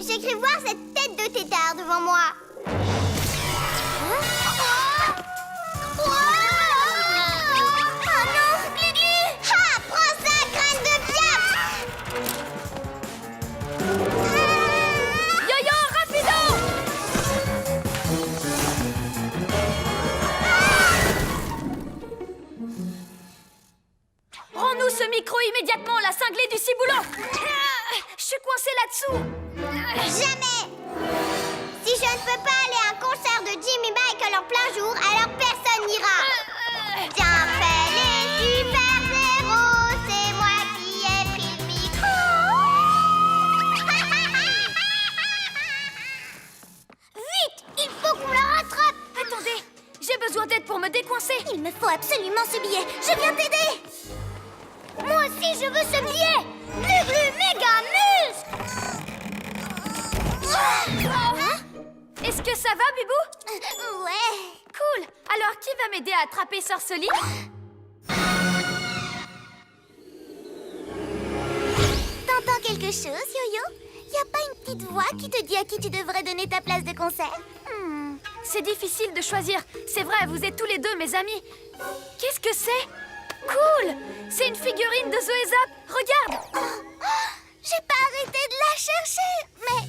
J'ai cru voir cette tête de tétard devant moi. Oh non, Glu-Glu! Ha! Prends ça, crâne de biaf! Yo-yo, rapido! Rends-nous ce micro immédiatement, la cinglée du ciboulot! Je suis coincée là-dessous! Jamais! Si je ne peux pas aller à un concert de Jimmy Michael en plein jour, alors personne n'ira! Tiens, fais les super-héros, c'est moi qui ai pris le micro! Vite! Il faut qu'on la rattrape! Attendez, j'ai besoin d'aide pour me décoincer! Il me faut absolument ce billet! Je viens t'aider! Moi aussi, je veux ce billet! Glu-Glu méga muscle! Hein? Est-ce que ça va, Bibou? Ouais! Cool! Alors, qui va m'aider à attraper Sorcely? T'entends quelque chose, Yo-Yo? Y a pas une petite voix qui te dit à qui tu devrais donner ta place de concert? C'est difficile de choisir. C'est vrai, vous êtes tous les deux mes amis. Qu'est-ce que c'est? Cool! C'est une figurine de Zoé Zap. Regarde! J'ai pas arrêté de la chercher, mais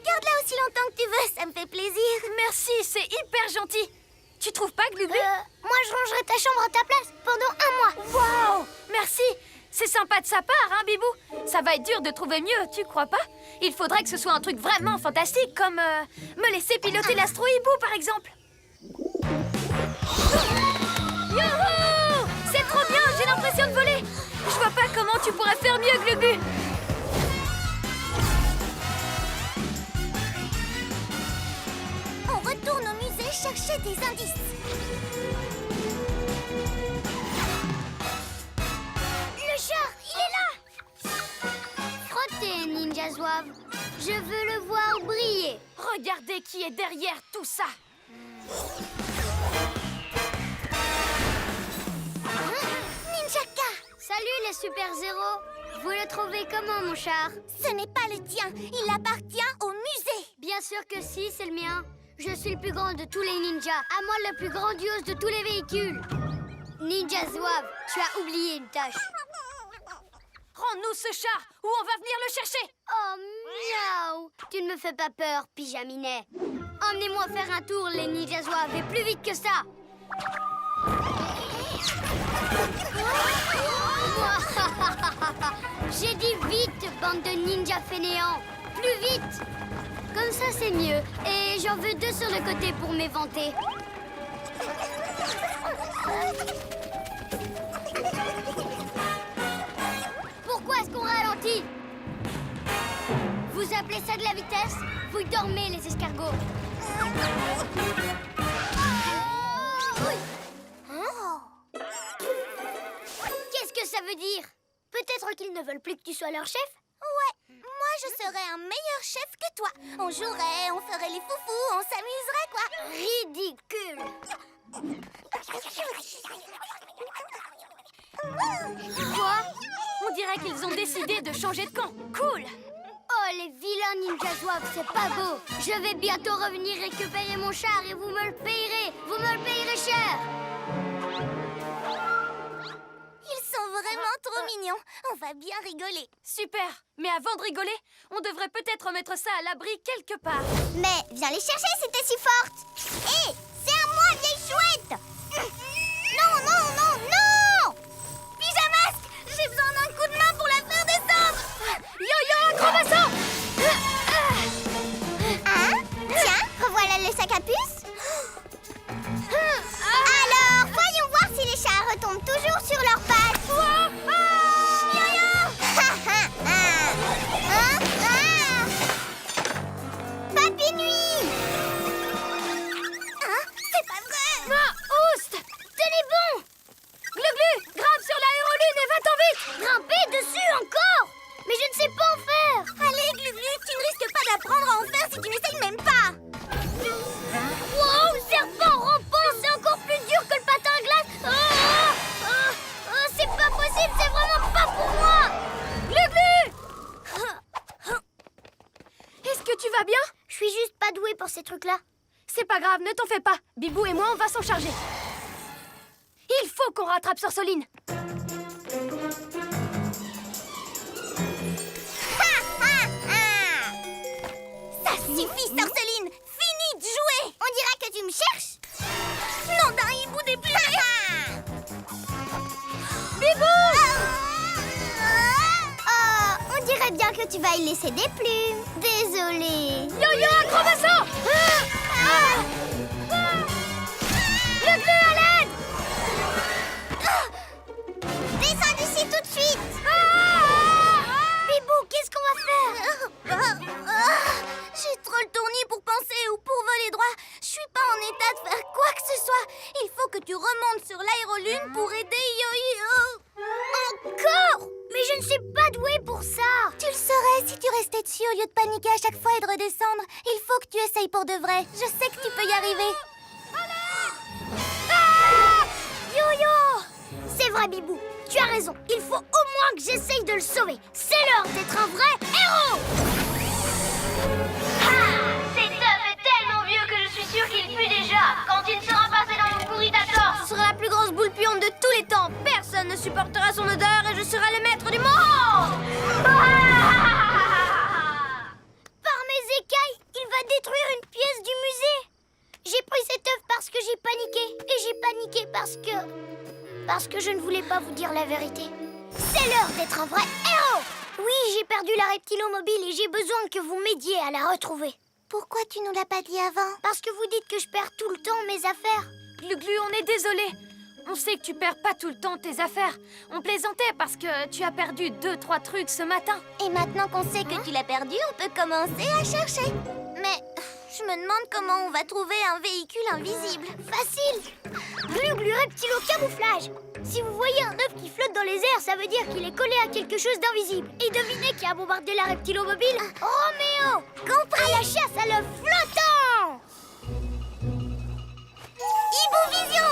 garde-la aussi longtemps que tu veux, ça me fait plaisir. Merci, c'est hyper gentil. Tu trouves pas, Glu-Glu? Moi je rangerai ta chambre à ta place pendant un mois. Waouh! Merci! C'est sympa de sa part, hein, Bibou? Ça va être dur de trouver mieux, tu crois pas? Il faudrait que ce soit un truc vraiment fantastique, comme me laisser piloter l'astro-hibou, par exemple. Youhou! C'est trop bien, j'ai l'impression de voler. Je vois pas comment tu pourrais faire mieux, Glu-Glu. On retourne au musée chercher des indices. Le chat, il est là! Frottez, Ninja Zouave. Je veux le voir briller. Regardez qui est derrière tout ça. Ninjaka! Salut les super-héros. Vous le trouvez comment, mon char? Ce n'est pas le tien, il appartient au musée. Bien sûr que si, c'est le mien. Je suis le plus grand de tous les ninjas, à moi le plus grandiose de tous les véhicules. Ninja Zouave, tu as oublié une tâche. Rends-nous ce chat ou on va venir le chercher. Oh, miaou! Tu ne me fais pas peur, pyjaminet. Emmenez-moi faire un tour, les Ninja Zouaves, et plus vite que ça. J'ai dit vite, bande de ninjas fainéants. Plus vite. Comme ça, c'est mieux. Et j'en veux deux sur le côté pour m'éventer. Pourquoi est-ce qu'on ralentit? Vous appelez ça de la vitesse? Vous dormez, les escargots. Qu'est-ce que ça veut dire? Peut-être qu'ils ne veulent plus que tu sois leur chef? Ouais, moi je serais un meilleur chef que toi. On jouerait, on ferait les foufous, on s'amuserait, quoi. Ridicule. Quoi? On dirait qu'ils ont décidé de changer de camp. Cool! Oh, les vilains ninja zouaves, c'est pas beau. Je vais bientôt revenir récupérer mon char et vous me le payerez. Vous me le payerez cher. Ils sont vraiment trop mignons. On va bien rigoler. Super! Mais avant de rigoler, on devrait peut-être mettre ça à l'abri quelque part. Mais viens les chercher si t'es si forte. Hé, c'est à moi, vieille chouette. Non, non, non, non. Pyjamasque, j'ai besoin d'un coup de main pour la faire descendre. Yo-yo, acrobasso! Hein? Tiens, revoilà le sac à puce. Alors, voyons voir si les chats retombent toujours sur leurs pattes. Yo-yo! Papy Nuit! Hein? C'est pas vrai! Ah, oh! pour ces trucs-là. C'est pas grave, ne t'en fais pas. Bibou et moi, on va s'en charger. Il faut qu'on rattrape Sorsoline. Ça suffit, Sorsoline. Fini de jouer. On dira que tu me cherches. Non, d'un hibou déplumé. Bibou! On dirait bien que tu vas y laisser des plumes. Désolée. Yo-yo, acrobasso! Le glu à l'aide! Descends d'ici tout de suite. Bibou, qu'est-ce qu'on va faire? J'ai trop le tournis pour penser ou pour voler droit. Je suis pas en état de faire quoi que ce soit. Il faut que tu remontes sur l'aérolune pour aider Yo-Yo. Encore? Mais je ne suis pas douée pour ça. Tu le saurais si tu restais dessus au lieu de paniquer à chaque fois et de redescendre. Il faut que tu essayes pour de vrai. Je sais que tu peux y arriver. Yo-Yo! C'est vrai, Bibou. Tu as raison. Il faut au moins que j'essaye de le sauver. C'est l'heure d'être un vrai héros. Cet œuf est tellement vieux que je suis sûre qu'il pue déjà. Quand il sera passé dans mon pourritator, Ce sera la plus grosse boule puante de tous les temps. Personne ne supportera son odeur et je serai le maître du monde. Par mes écailles, il va détruire une pièce du musée. J'ai pris cet œuf parce que j'ai paniqué. Et j'ai paniqué parce que je ne voulais pas vous dire la vérité. C'est l'heure d'être un vrai héros. Oui, j'ai perdu la reptilomobile et j'ai besoin que vous m'aidiez à la retrouver. Pourquoi tu nous l'as pas dit avant? Parce que vous dites que je perds tout le temps mes affaires. Glu-glu, on est désolé. On sait que tu perds pas tout le temps tes affaires. On plaisantait parce que tu as perdu 2-3 trucs ce matin. Et maintenant qu'on sait que tu l'as perdu, on peut commencer à chercher. Mais je me demande comment on va trouver un véhicule invisible. Facile. Glu-glu reptilo camouflage. Si vous voyez un œuf qui flotte dans les airs, ça veut dire qu'il est collé à quelque chose d'invisible. Et devinez qui a bombardé la reptilomobile? Roméo. Compris. À la chasse à l'œuf flottant. Hibou Vision.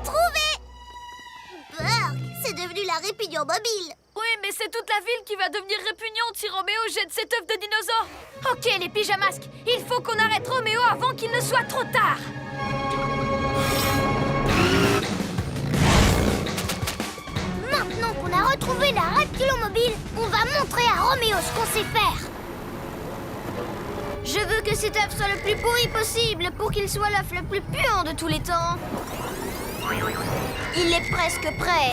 Trouvé. Burk, c'est devenu la reptilomobile. Oui, mais c'est toute la ville qui va devenir répugnante si Roméo jette cet œuf de dinosaure. Ok, les pyjamasques, il faut qu'on arrête Roméo avant qu'il ne soit trop tard. Maintenant qu'on a retrouvé la reptilomobile, on va montrer à Roméo ce qu'on sait faire. Je veux que cet œuf soit le plus pourri possible pour qu'il soit l'œuf le plus puant de tous les temps. Il est presque prêt.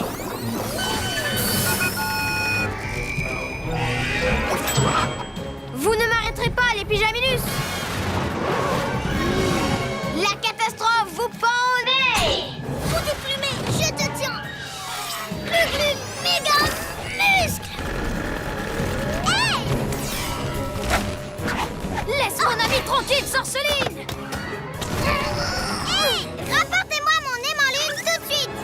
Vous ne m'arrêterez pas, les pyjaminus. La catastrophe vous pend au nez. Vous déplumez, je te tiens. Glu-glu, méga muscle. Hey! Laisse mon ami tranquille, Sorsoline. Hey! Rapportez-moi mon émaline tout de suite.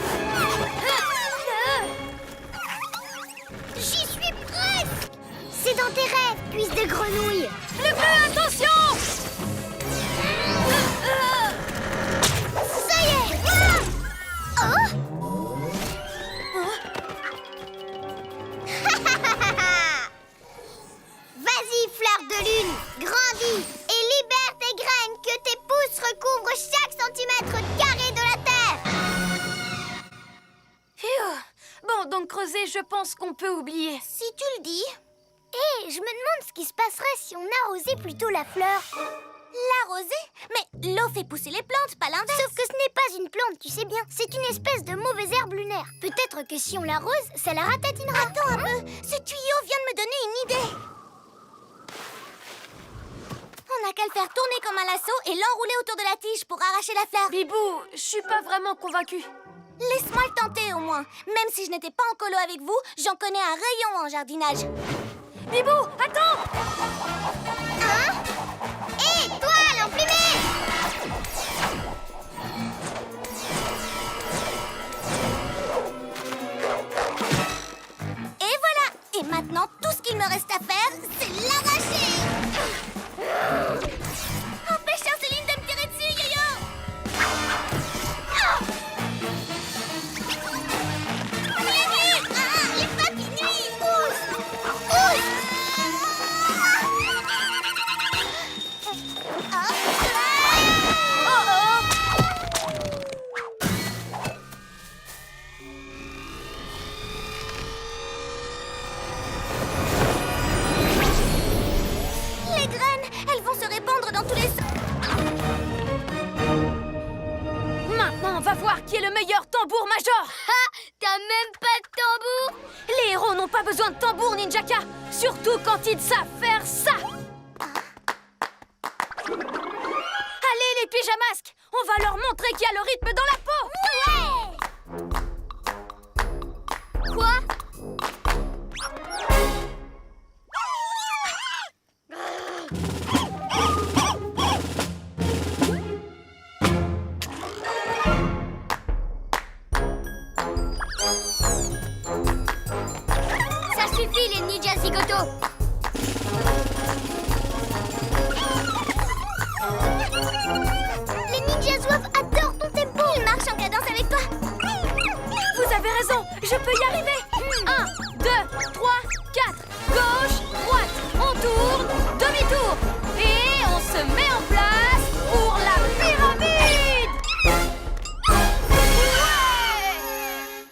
J'y suis presque. C'est dans tes rêves, cuisse de grenouille. Le bleu, attention. Ça y est. Oh! Vas-y, fleur de lune, grandis et libère tes graines, que tes pousses recouvrent chaque centimètre carré de la terre. Phew. Bon, donc creuser, je pense qu'on peut oublier. Si tu le dis. Hé, je me demande ce qui se passerait si on arrosait plutôt la fleur. L'arroser? Mais l'eau fait pousser les plantes, pas l'inverse. Sauf que ce n'est pas une plante, tu sais bien. C'est une espèce de mauvaise herbe lunaire. Peut-être que si on l'arrose, ça la ratatinera. Attends un peu, ce tuyau vient de me donner une idée. On n'a qu'à le faire tourner comme un lasso et l'enrouler autour de la tige pour arracher la fleur. Bibou, je suis pas vraiment convaincue. Laisse-moi le tenter au moins. Même si je n'étais pas en colo avec vous, j'en connais un rayon en jardinage. Bibou, attends. Hein? Hé, toi, l'emplumé! Et voilà! Et maintenant, tout ce qu'il me reste à faire, c'est l'arracher! Empêche Sorsoline de me tirer dessus, Yo-Yo! Il est pas fini! qui est le meilleur tambour-major. Ha! T'as même pas de tambour! Les héros n'ont pas besoin de tambour, Ninjaka. Surtout quand ils savent faire ça. Allez, les pyjamasques, on va leur montrer qu'il y a le rythme dans la peau. Ouais! Quoi? Ça suffit, les ninjas zigoto! Les ninjas zouaves adorent ton tempo! Ils marchent en cadence avec toi! Vous avez raison, je peux y arriver. 1, 2, 3, 4. Gauche, droite. On tourne, demi-tour. Et on se met en place pour la pyramide. Ouais!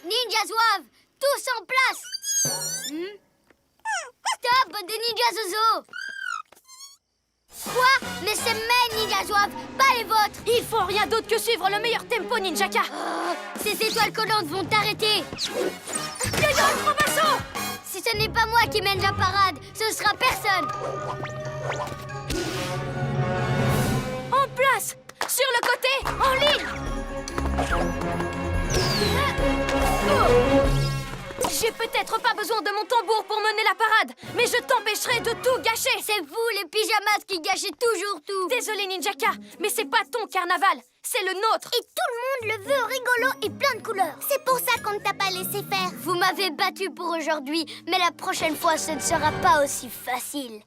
Ninjas zouaves, tous en place! Stop, des ninjas zozo! Quoi? Mais c'est mes ninjas zouaves, pas les vôtres! Il faut rien d'autre que suivre le meilleur tempo, Ninjaka. Ces étoiles collantes vont t'arrêter! Yo-yo, Probasso! Si ce n'est pas moi qui mène la parade, ce sera personne! En place, sur le côté, en ligne. J'ai peut-être pas besoin de mon tambour pour mener la parade, mais je t'empêcherai de tout gâcher. C'est vous, les pyjamas, qui gâchez toujours tout! Désolé, Ninjaka, mais c'est pas ton carnaval, c'est le nôtre. Et tout le monde le veut rigolo et plein de couleurs! C'est pour ça qu'on ne t'a pas laissé faire! Vous m'avez battu pour aujourd'hui, mais la prochaine fois, ce ne sera pas aussi facile!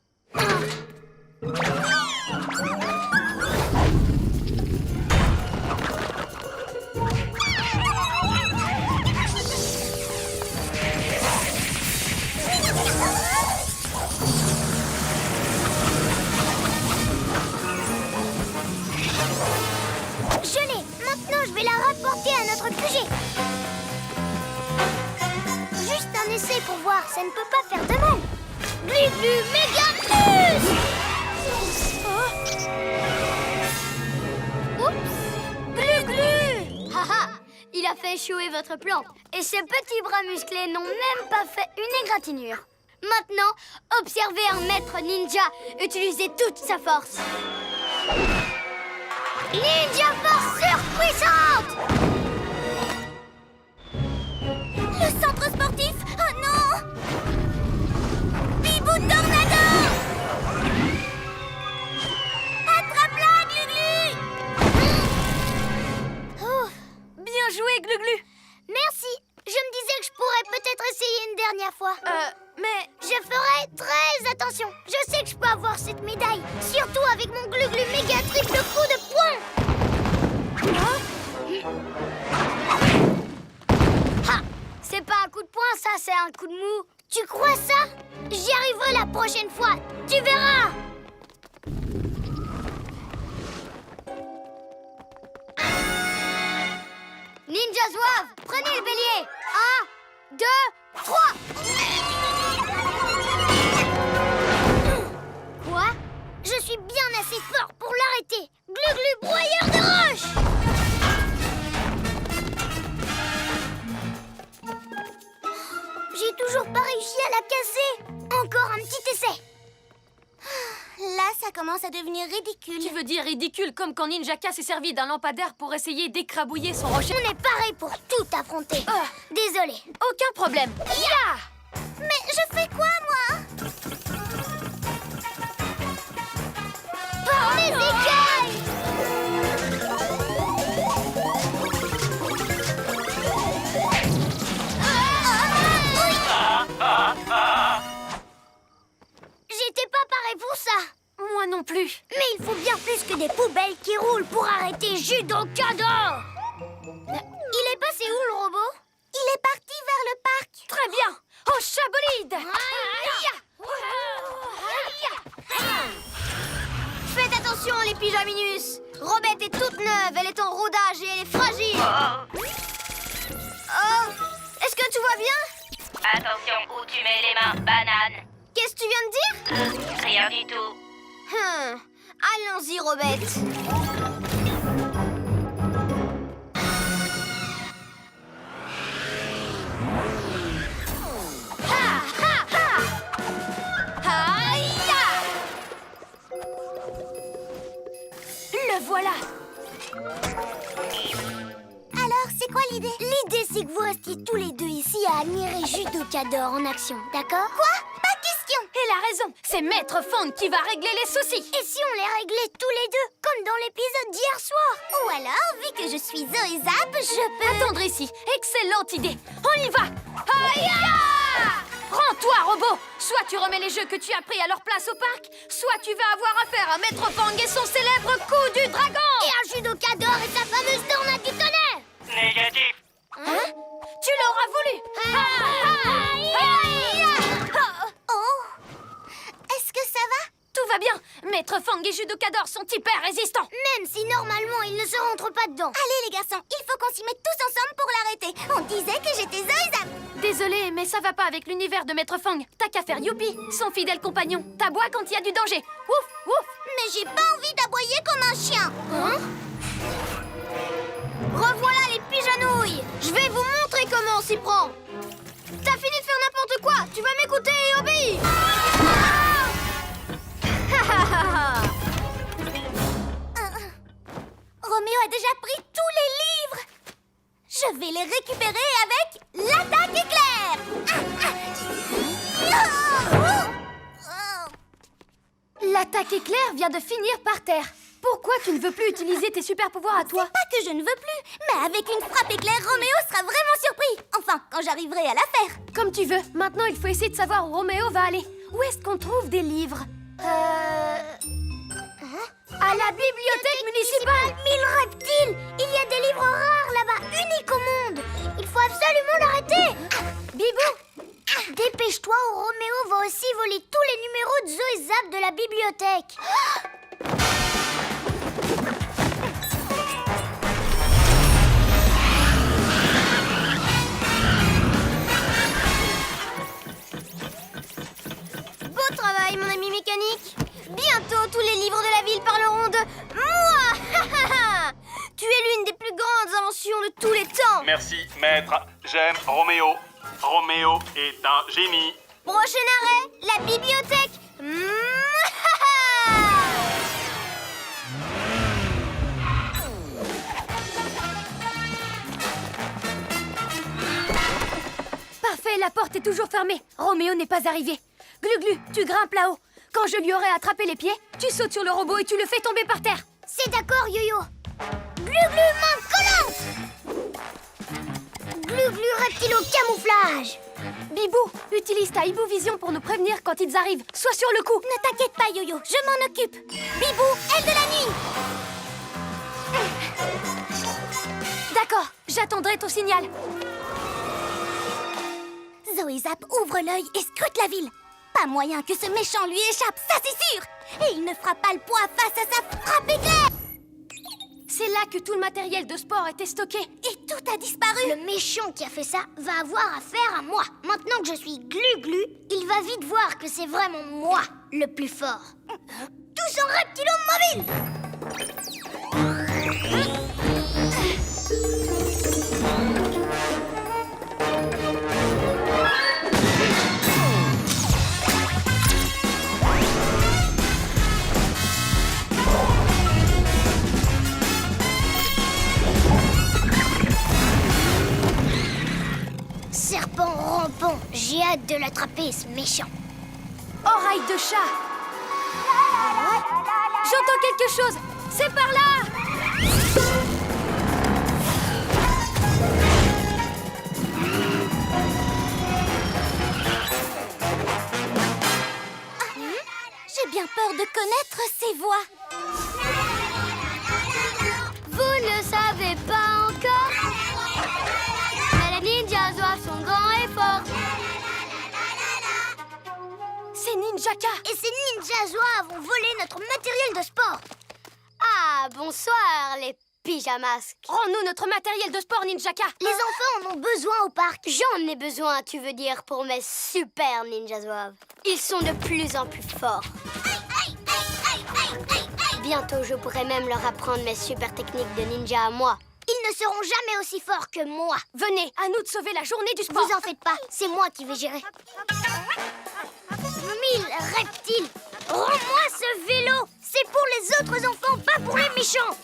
Je l'ai! Maintenant, je vais la rapporter à notre QG! Juste un essai pour voir, ça ne peut pas faire de mal! Glu glu méga plus! Oups! Glu glu! Haha! Il a fait échouer votre plan. Et ses petits bras musclés n'ont même pas fait une égratignure. Maintenant, observez un maître ninja utiliser toute sa force. Ninja force surpuissante! Le centre sportif? Oh non! Bibou Tornado! Attrape-la, Gluglu! Oh, Bien joué, Gluglu. merci! Je me disais que je pourrais peut-être essayer une dernière fois. Mais Je ferai très attention. Je sais que je peux avoir cette médaille. Surtout avec mon Gluglu méga triple coup de poing. Ha! C'est pas un coup de poing, ça, c'est un coup de mou. Tu crois ça? J'y arriverai la prochaine fois. Tu verras. Ninja zouave, prenez le bélier. 1, 2, 3. Quoi? Je suis bien assez fort pour l'arrêter. Gluglu broyeur de roche. J'ai toujours pas réussi à la casser. Encore un petit essai. Là, ça commence à devenir ridicule. tu veux dire ridicule comme quand Ninjaka s'est servi d'un lampadaire pour essayer d'écrabouiller son rocher. On est pareil pour tout affronter. Désolé. Aucun problème. Ya! Mais je fais quoi, moi? Par mes écailles! J'étais pas pareil pour ça. Moi non plus. Mais il faut bien plus que des poubelles qui roulent pour arrêter Judoka. Il est passé où, le robot? Il est parti vers le parc. Très bien. Au chabolide. Faites attention, les pyjaminus. Robette est toute neuve, elle est en rodage et elle est fragile. Oh, est-ce que tu vois bien? Attention où tu mets les mains, banane. Qu'est-ce que tu viens de dire? Rien du tout. Allons-y, Robette. Alors, c'est quoi l'idée? L'idée, c'est que vous restiez tous les deux ici à admirer Judocador en action, d'accord? Quoi? Pas question! Elle a raison, c'est Maître Fang qui va régler les soucis. Et si on les réglait tous les deux, comme dans l'épisode d'hier soir? Ou alors, vu que je suis Zoé Zap, je peux... Attendre ici, excellente idée. On y va. Aïe! Rends-toi, robot. Soit tu remets les jeux que tu as pris à leur place au parc, soit tu vas avoir affaire à Maître Fang et son célèbre coup du dragon. Et un Judocador et sa fameuse tornade du tonnerre! Négatif. Hein? Tu l'auras voulu. Oh! Est-ce que ça va? Tout va bien. Maître Fang et Judocador sont hyper résistants. Même si normalement ils ne se rentrent pas dedans. Allez les garçons, il faut qu'on s'y mette tous ensemble pour l'arrêter. On disait que j'étais Zoé Zap. Désolée, mais ça va pas avec l'univers de Maître Fang. T'as qu'à faire Youpi, son fidèle compagnon. T'aboies quand il y a du danger. Ouf, ouf. Mais j'ai pas envie d'aboyer comme un chien. Hein? Revoilà les pigeonouilles. Je vais vous montrer comment on s'y prend. T'as fini de faire n'importe quoi. Tu vas m'écouter et obéir. Roméo a déjà pris tous les livres. Je vais les récupérer avec l'attaque éclair. L'attaque éclair vient de finir par terre. Pourquoi tu ne veux plus utiliser tes super pouvoirs à toi? C'est pas que je ne veux plus, mais avec une frappe éclair, Roméo sera vraiment surpris. Enfin, quand j'arriverai à la faire. Comme tu veux. Maintenant, il faut essayer de savoir où Roméo va aller. Où est-ce qu'on trouve des livres? À la bibliothèque municipale. Mille reptiles. Il y a des livres rares là-bas, uniques au monde. Il faut absolument l'arrêter. Bibou, Dépêche-toi ou Roméo va aussi voler tous les numéros de Zoé Zap de la bibliothèque. Beau travail, mon ami mécanique. Bientôt, tous les livres de la ville parleront de moi. Tu es l'une des plus grandes inventions de tous les temps. Merci, maître. J'aime Roméo. Roméo est un génie. Prochain arrêt, la bibliothèque. parfait, la porte est toujours fermée. Roméo n'est pas arrivé. Glu-Glu, tu grimpes là-haut. Quand je lui aurai attrapé les pieds, tu sautes sur le robot et tu le fais tomber par terre. C'est d'accord, Yo-Yo. Glu-Glu, main collante. Glu-Glu, reptilo camouflage. Bibou, utilise ta Hibou-vision pour nous prévenir quand ils arrivent. Sois sur le coup. Ne t'inquiète pas, Yo-Yo, je m'en occupe. Bibou, aile de la nuit. D'accord, j'attendrai ton signal. Zoé Zap ouvre l'œil et scrute la ville. Pas moyen que ce méchant lui échappe, ça c'est sûr. Et il ne fera pas le poids face à sa frappe éclair. C'est là que tout le matériel de sport était stocké. Et tout a disparu. Le méchant qui a fait ça va avoir affaire à moi. Maintenant que je suis Glu-Glu, il va vite voir que c'est vraiment moi le plus fort. Tous en reptilo mobile. Serpent rampant, j'ai hâte de l'attraper, ce méchant. Oreille de chat. J'entends quelque chose. C'est par là. J'ai bien peur de connaître ces voix. Vous ne savez pas encore, mais les ninjas zouaves sont grands et forts. C'est Ninjaka. Et ces ninjas zouaves ont volé notre matériel de sport. Ah, bonsoir les pyjamasques. Rends-nous notre matériel de sport, Ninjaka. Les enfants en ont besoin au parc. J'en ai besoin, tu veux dire, pour mes super ninjas zouaves. Ils sont de plus en plus forts. Bientôt, je pourrai même leur apprendre mes super techniques de ninja à moi. Ils ne seront jamais aussi forts que moi. Venez, à nous de sauver la journée du sport. Vous en faites pas, c'est moi qui vais gérer. 1000 reptiles, rends-moi ce vélo. C'est pour les autres enfants, pas pour les méchants.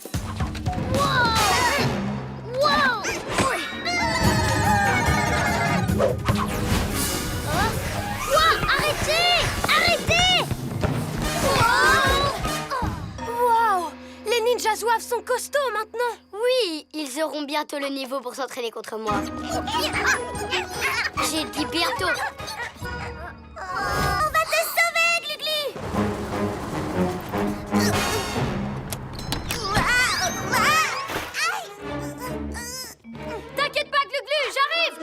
zouaves sont costauds maintenant. Oui, ils auront bientôt le niveau pour s'entraîner contre moi. J'ai dit bientôt. On va te sauver, Gluglu! T'inquiète pas, Gluglu, j'arrive.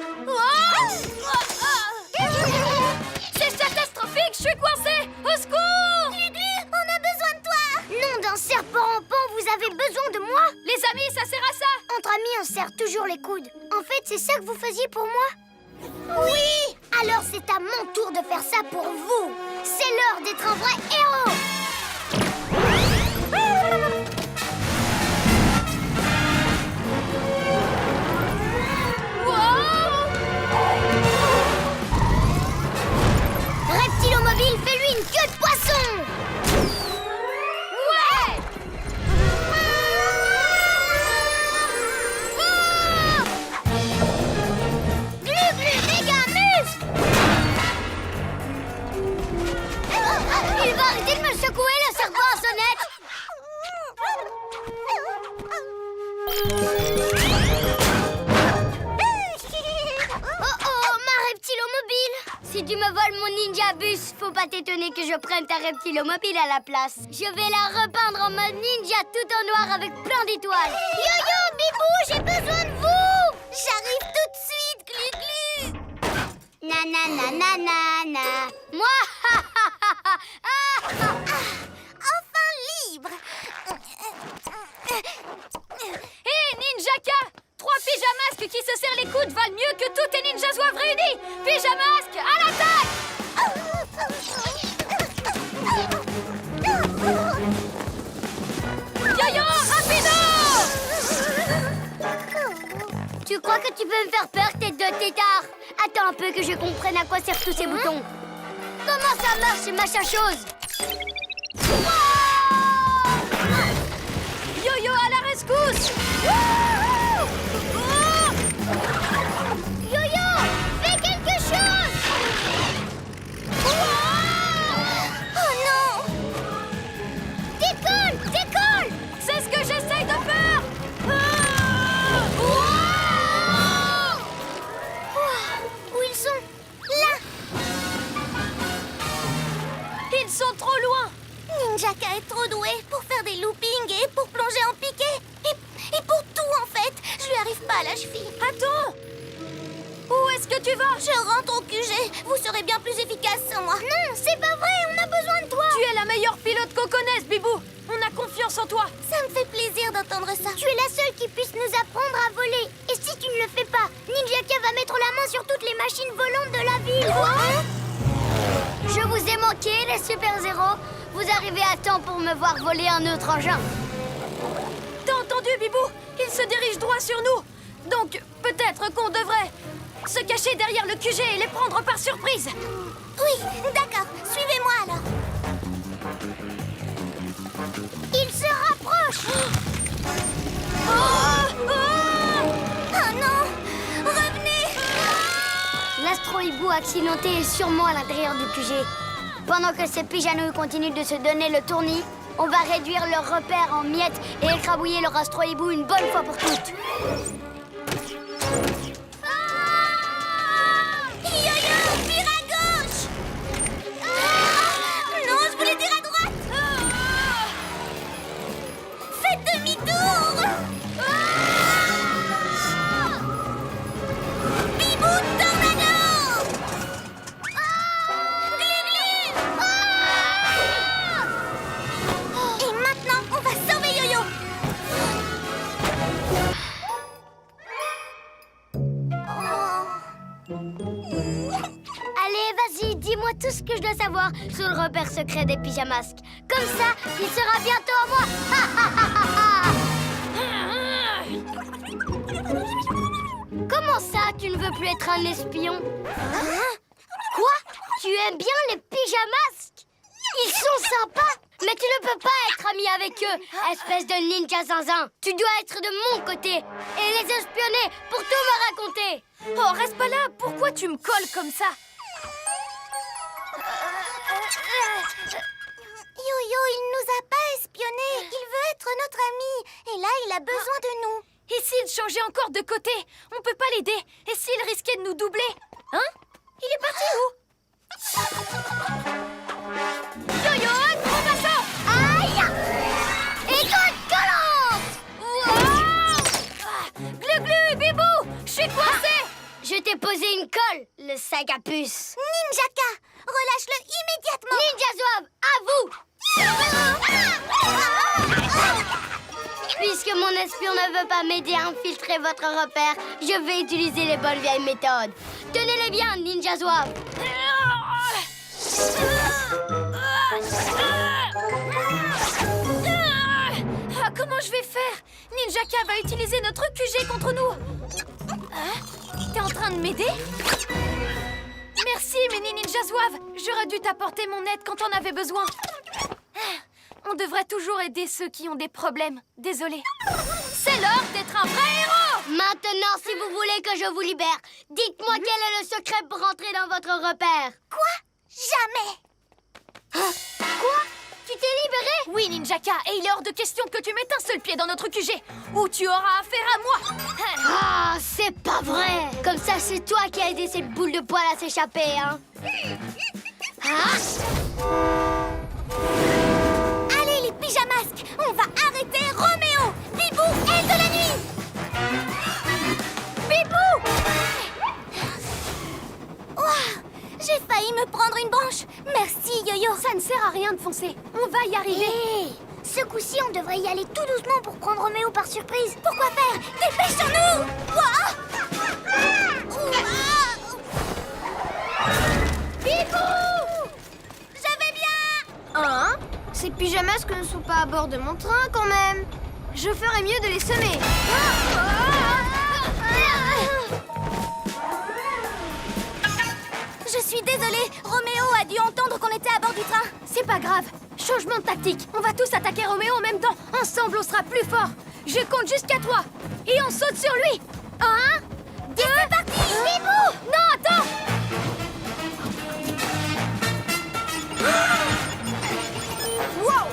C'est catastrophique, je suis coincée. Au secours! Gluglu, on a besoin de toi! Nom d'un serpent rampant, vous avez besoin de moi? Les amis, ça sert à ça. Entre amis, on serre toujours les coudes. En fait, c'est ça que vous faisiez pour moi? Oui! Alors c'est à mon tour de faire ça pour vous. C'est l'heure d'être un vrai héros. Reptilomobile, fais-lui une queue de poisson! Ouais! Gluglu, méga muscle! Il va arrêter de me secouer, le cerveau en sonnette! Oh, ma reptilomobile! Si tu me voles mon ninja bus, faut pas t'étonner que je prenne ta reptilomobile à la place. Je vais la repeindre en mode ninja tout en noir avec plein d'étoiles. Yo-yo, Bibou, j'ai besoin de vous! J'arrive tout de suite, Gluglu! Nanana. Moi, Enfin libre! Hé, Ninjaka! 3 pyjamasques qui se serrent les coudes valent mieux que tous tes ninja zouaves réunis! Pyjamasques, à l'attaque! Yo-yo, rapido! tu crois que tu peux me faire peur, tête de tétard? Attends un peu que je comprenne à quoi servent tous ces boutons. Comment ça marche, ces machins choses? Yo-yo, à la rescousse! Yo-yo, fais quelque chose! Oh non! Décolle! C'est ce que j'essaye de faire! Où ils sont? Là! Ils sont trop loin! Ninjaka est trop doué pour faire des loopings et pour plonger en piqué. Et pour tout, en fait. Je lui arrive pas à la cheville. Attends! Où est-ce que tu vas? Je rentre au QG. Vous serez bien plus efficace sans moi. Non, c'est pas vrai, on a besoin de toi! Tu es la meilleure pilote qu'on connaisse, Bibou! On a confiance en toi! Ça me fait plaisir d'entendre ça. Tu es la seule qui puisse nous apprendre à voler. Et si tu ne le fais pas, Ninjaka va mettre la main sur toutes les machines volantes de la ville. Je vous ai manqué, les super-héros. Vous arrivez à temps pour me voir voler un autre engin. T'as entendu, Bibou? Il se dirige droit sur nous! Donc, peut-être qu'on devrait se cacher derrière le QG et les prendre par surprise! Oui, d'accord. Suivez-moi alors. Il se rapproche. Oh non! Revenez! L'astro-hibou accidenté est sûrement à l'intérieur du QG. Pendant que ces pyjanouilles continuent de se donner le tournis, on va réduire leurs repères en miettes et écrabouiller leur astro-hibou une bonne fois pour toutes. Yo-yo! Vire à gauche! Non, je voulais dire à droite! Faites demi-tour! Bibou tornado! Gluglu! Et maintenant, on va sauver Yo-yo! Allez, vas-y, dis-moi tout ce que je dois savoir sur le repère secret des pyjamasques. Comme ça, il sera bientôt à moi. Comment ça, tu ne veux plus être un espion? Quoi? Tu aimes bien les pyjamasques? Ils sont sympas, mais tu ne peux pas être ami avec eux, espèce de ninja zinzin. Tu dois être de mon côté et les espionner pour tout me raconter. Oh, reste pas là! Pourquoi tu me colles comme ça? Yo-yo, il nous a pas espionnés. espionner. Il veut être notre ami. Et là, il a besoin de nous. Et s'il changeait encore de côté? On peut pas l'aider. Et s'il risquait de nous doubler? Hein? Il est parti où? Yo-yo, gros bassin! Aïe! Écoute collante! Glu-glu, Bibou! Je suis coincé! Je t'ai posé une colle, le sac à puce. Ninjaka, relâche-le immédiatement. Ninja Zouave, à vous! Puisque mon espion ne veut pas m'aider à infiltrer votre repère, je vais utiliser les bonnes vieilles méthodes. Tenez-les bien, Ninja Zouave. Ah, comment je vais faire? Ninjaka va utiliser notre QG contre nous. Hein? T'es en train de m'aider? Merci, Mini Ninja Zouave. J'aurais dû t'apporter mon aide quand on avait besoin. On devrait toujours aider ceux qui ont des problèmes. Désolée. C'est l'heure d'être un vrai héros! Maintenant, si vous voulez que je vous libère, dites-moi quel est le secret pour rentrer dans votre repère. Quoi? Jamais. Quoi? Tu t'es libéré? Oui, Ninjaka, et il est hors de question que tu mettes un seul pied dans notre QG, ou tu auras affaire à moi. Ah, c'est pas vrai. Comme ça, c'est toi qui as aidé cette boule de poil à s'échapper, hein? Ah! Allez, les pyjamasques, on va arrêter Roméo. Bibou, aile de la nuit. Bibou! Ouah, j'ai failli me prendre une branche. Merci, Yo-Yo. Ça ne sert à rien de foncer. On va y arriver. Hé! Ce coup-ci, on devrait y aller tout doucement pour prendre Roméo par surprise. Pourquoi faire? Dépêchons-nous. Ouah. Bibou! Je vais bien. Hein? Ces pyjamasques ne sont pas à bord de mon train, quand même. Je ferais mieux de les semer. Je suis désolée. Roméo a dû entendre qu'on était à bord du train. C'est pas grave. Changement de tactique. On va tous attaquer Roméo en même temps. Ensemble, on sera plus fort. Je compte jusqu'à 3. Et on saute sur lui. 1, 2... C'est parti. Bibou! Non, attends! Wow.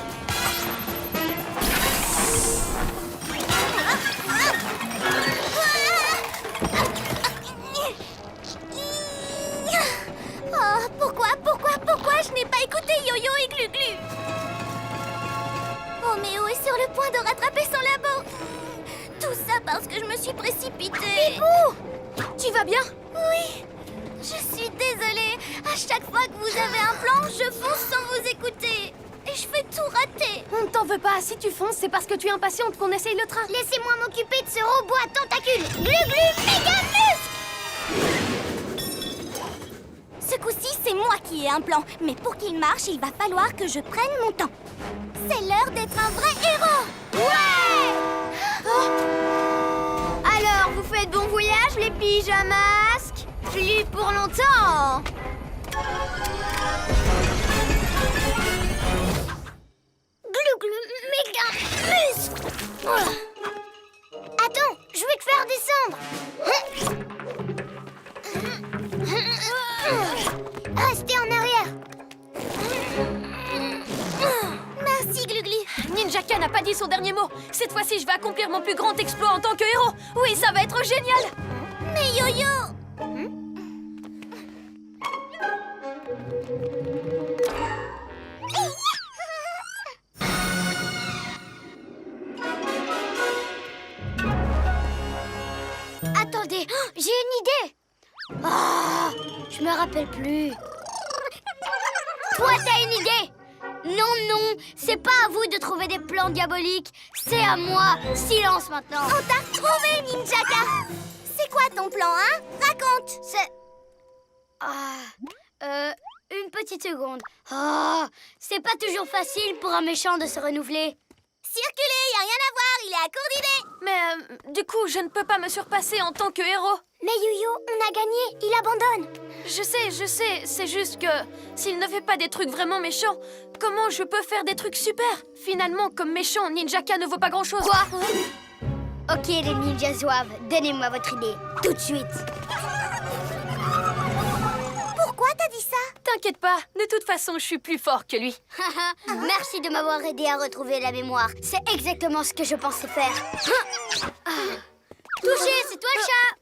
Oh, pourquoi je n'ai pas écouté Yo-Yo et Glu-Glu? Roméo est sur le point de rattraper son labo. Tout ça parce que je me suis précipitée. Bibou! Tu vas bien? Oui, je suis désolée. À chaque fois que vous avez un plan, je fonce sans vous écouter. Et je fais tout rater. On ne t'en veut pas. Si tu fonces, c'est parce que tu es impatiente qu'on essaye le train. Laissez-moi m'occuper de ce robot à tentacules. Glu-glu, méga muscle! Ce coup-ci, c'est moi qui ai un plan. Mais pour qu'il marche, il va falloir que je prenne mon temps. C'est l'heure d'être un vrai héros. Ouais! Alors, vous faites bon voyage, les pyjamasques? Plus pour longtemps. Glu-glu, méga muscle! Attends, je vais te faire descendre. Restez en arrière. Merci, Glu-Glu. Ninjaka n'a pas dit son dernier mot. Cette fois-ci, je vais accomplir mon plus grand exploit en tant que héros. Oui, ça va être génial. Mais Yo-Yo! Attendez, j'ai une idée. Ah, je me rappelle plus. Toi, t'as une idée? Non, c'est pas à vous de trouver des plans diaboliques. C'est à moi. Silence maintenant. On t'a retrouvé, Ninjaka. C'est quoi ton plan, hein? Raconte. C'est... une petite seconde. Ah, c'est pas toujours facile pour un méchant de se renouveler. Circulez, y a rien à voir, il est à court d'idées. Mais du coup, je ne peux pas me surpasser en tant que héros. Mais Yo-Yo, on a gagné. Il abandonne. Je sais, c'est juste que s'il ne fait pas des trucs vraiment méchants, comment je peux faire des trucs super? Finalement, comme méchant, Ninjaka ne vaut pas grand-chose. Quoi? Ok, les ninjas zouaves, donnez-moi votre idée. Tout de suite. Pourquoi t'as dit ça? T'as T'inquiète pas, de toute façon, je suis plus fort que lui. Merci de m'avoir aidé à retrouver la mémoire. C'est exactement ce que je pensais faire. Touché, c'est toi le chat.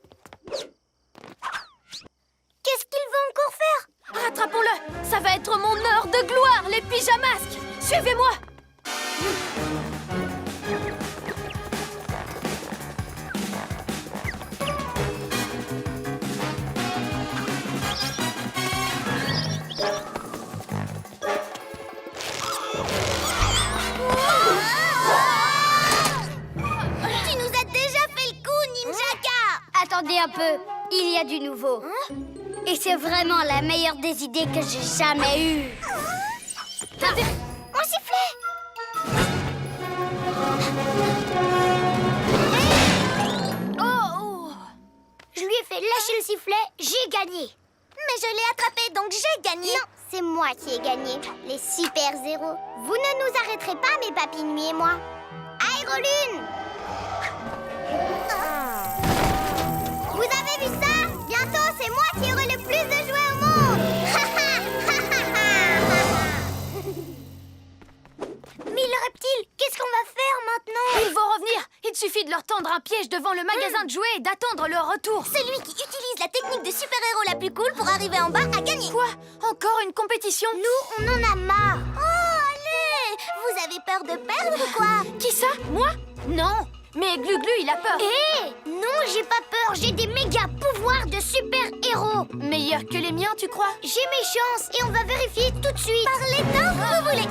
Qu'est-ce qu'il va encore faire? Rattrapons-le. Ça va être mon heure de gloire, les pyjamasques. Suivez-moi. Tu nous as déjà fait le coup, Ninjaka! Attendez un peu, il y a du nouveau. Et c'est vraiment la meilleure des idées que j'ai jamais eue. Mon sifflet! Oh. Je lui ai fait lâcher le sifflet, j'ai gagné. Mais je l'ai attrapé, donc j'ai gagné. Non, c'est moi qui ai gagné. Les super-héros. Vous ne nous arrêterez pas, mes papis nuits et moi. Aérolune! Vous avez vu ça? Bientôt, c'est moi qui aurai le plus de jouets au monde. Mais le reptile, qu'est-ce qu'on va faire maintenant? Ils vont revenir. Il suffit de leur tendre un piège devant le magasin de jouets et d'attendre leur retour. Celui qui utilise la technique de super-héros la plus cool pour arriver en bas a gagné. Quoi? Encore une compétition? Nous, on en a marre. Oh, allez! Vous avez peur de perdre ou quoi? Qui ça? Moi? Non. Mais Glu-Glu, il a peur. Hé! Non, j'ai pas peur, j'ai des méga pouvoirs de super-héros. Meilleur que les miens, tu crois? J'ai mes chances et on va vérifier tout de suite. Parlez tant que vous voulez.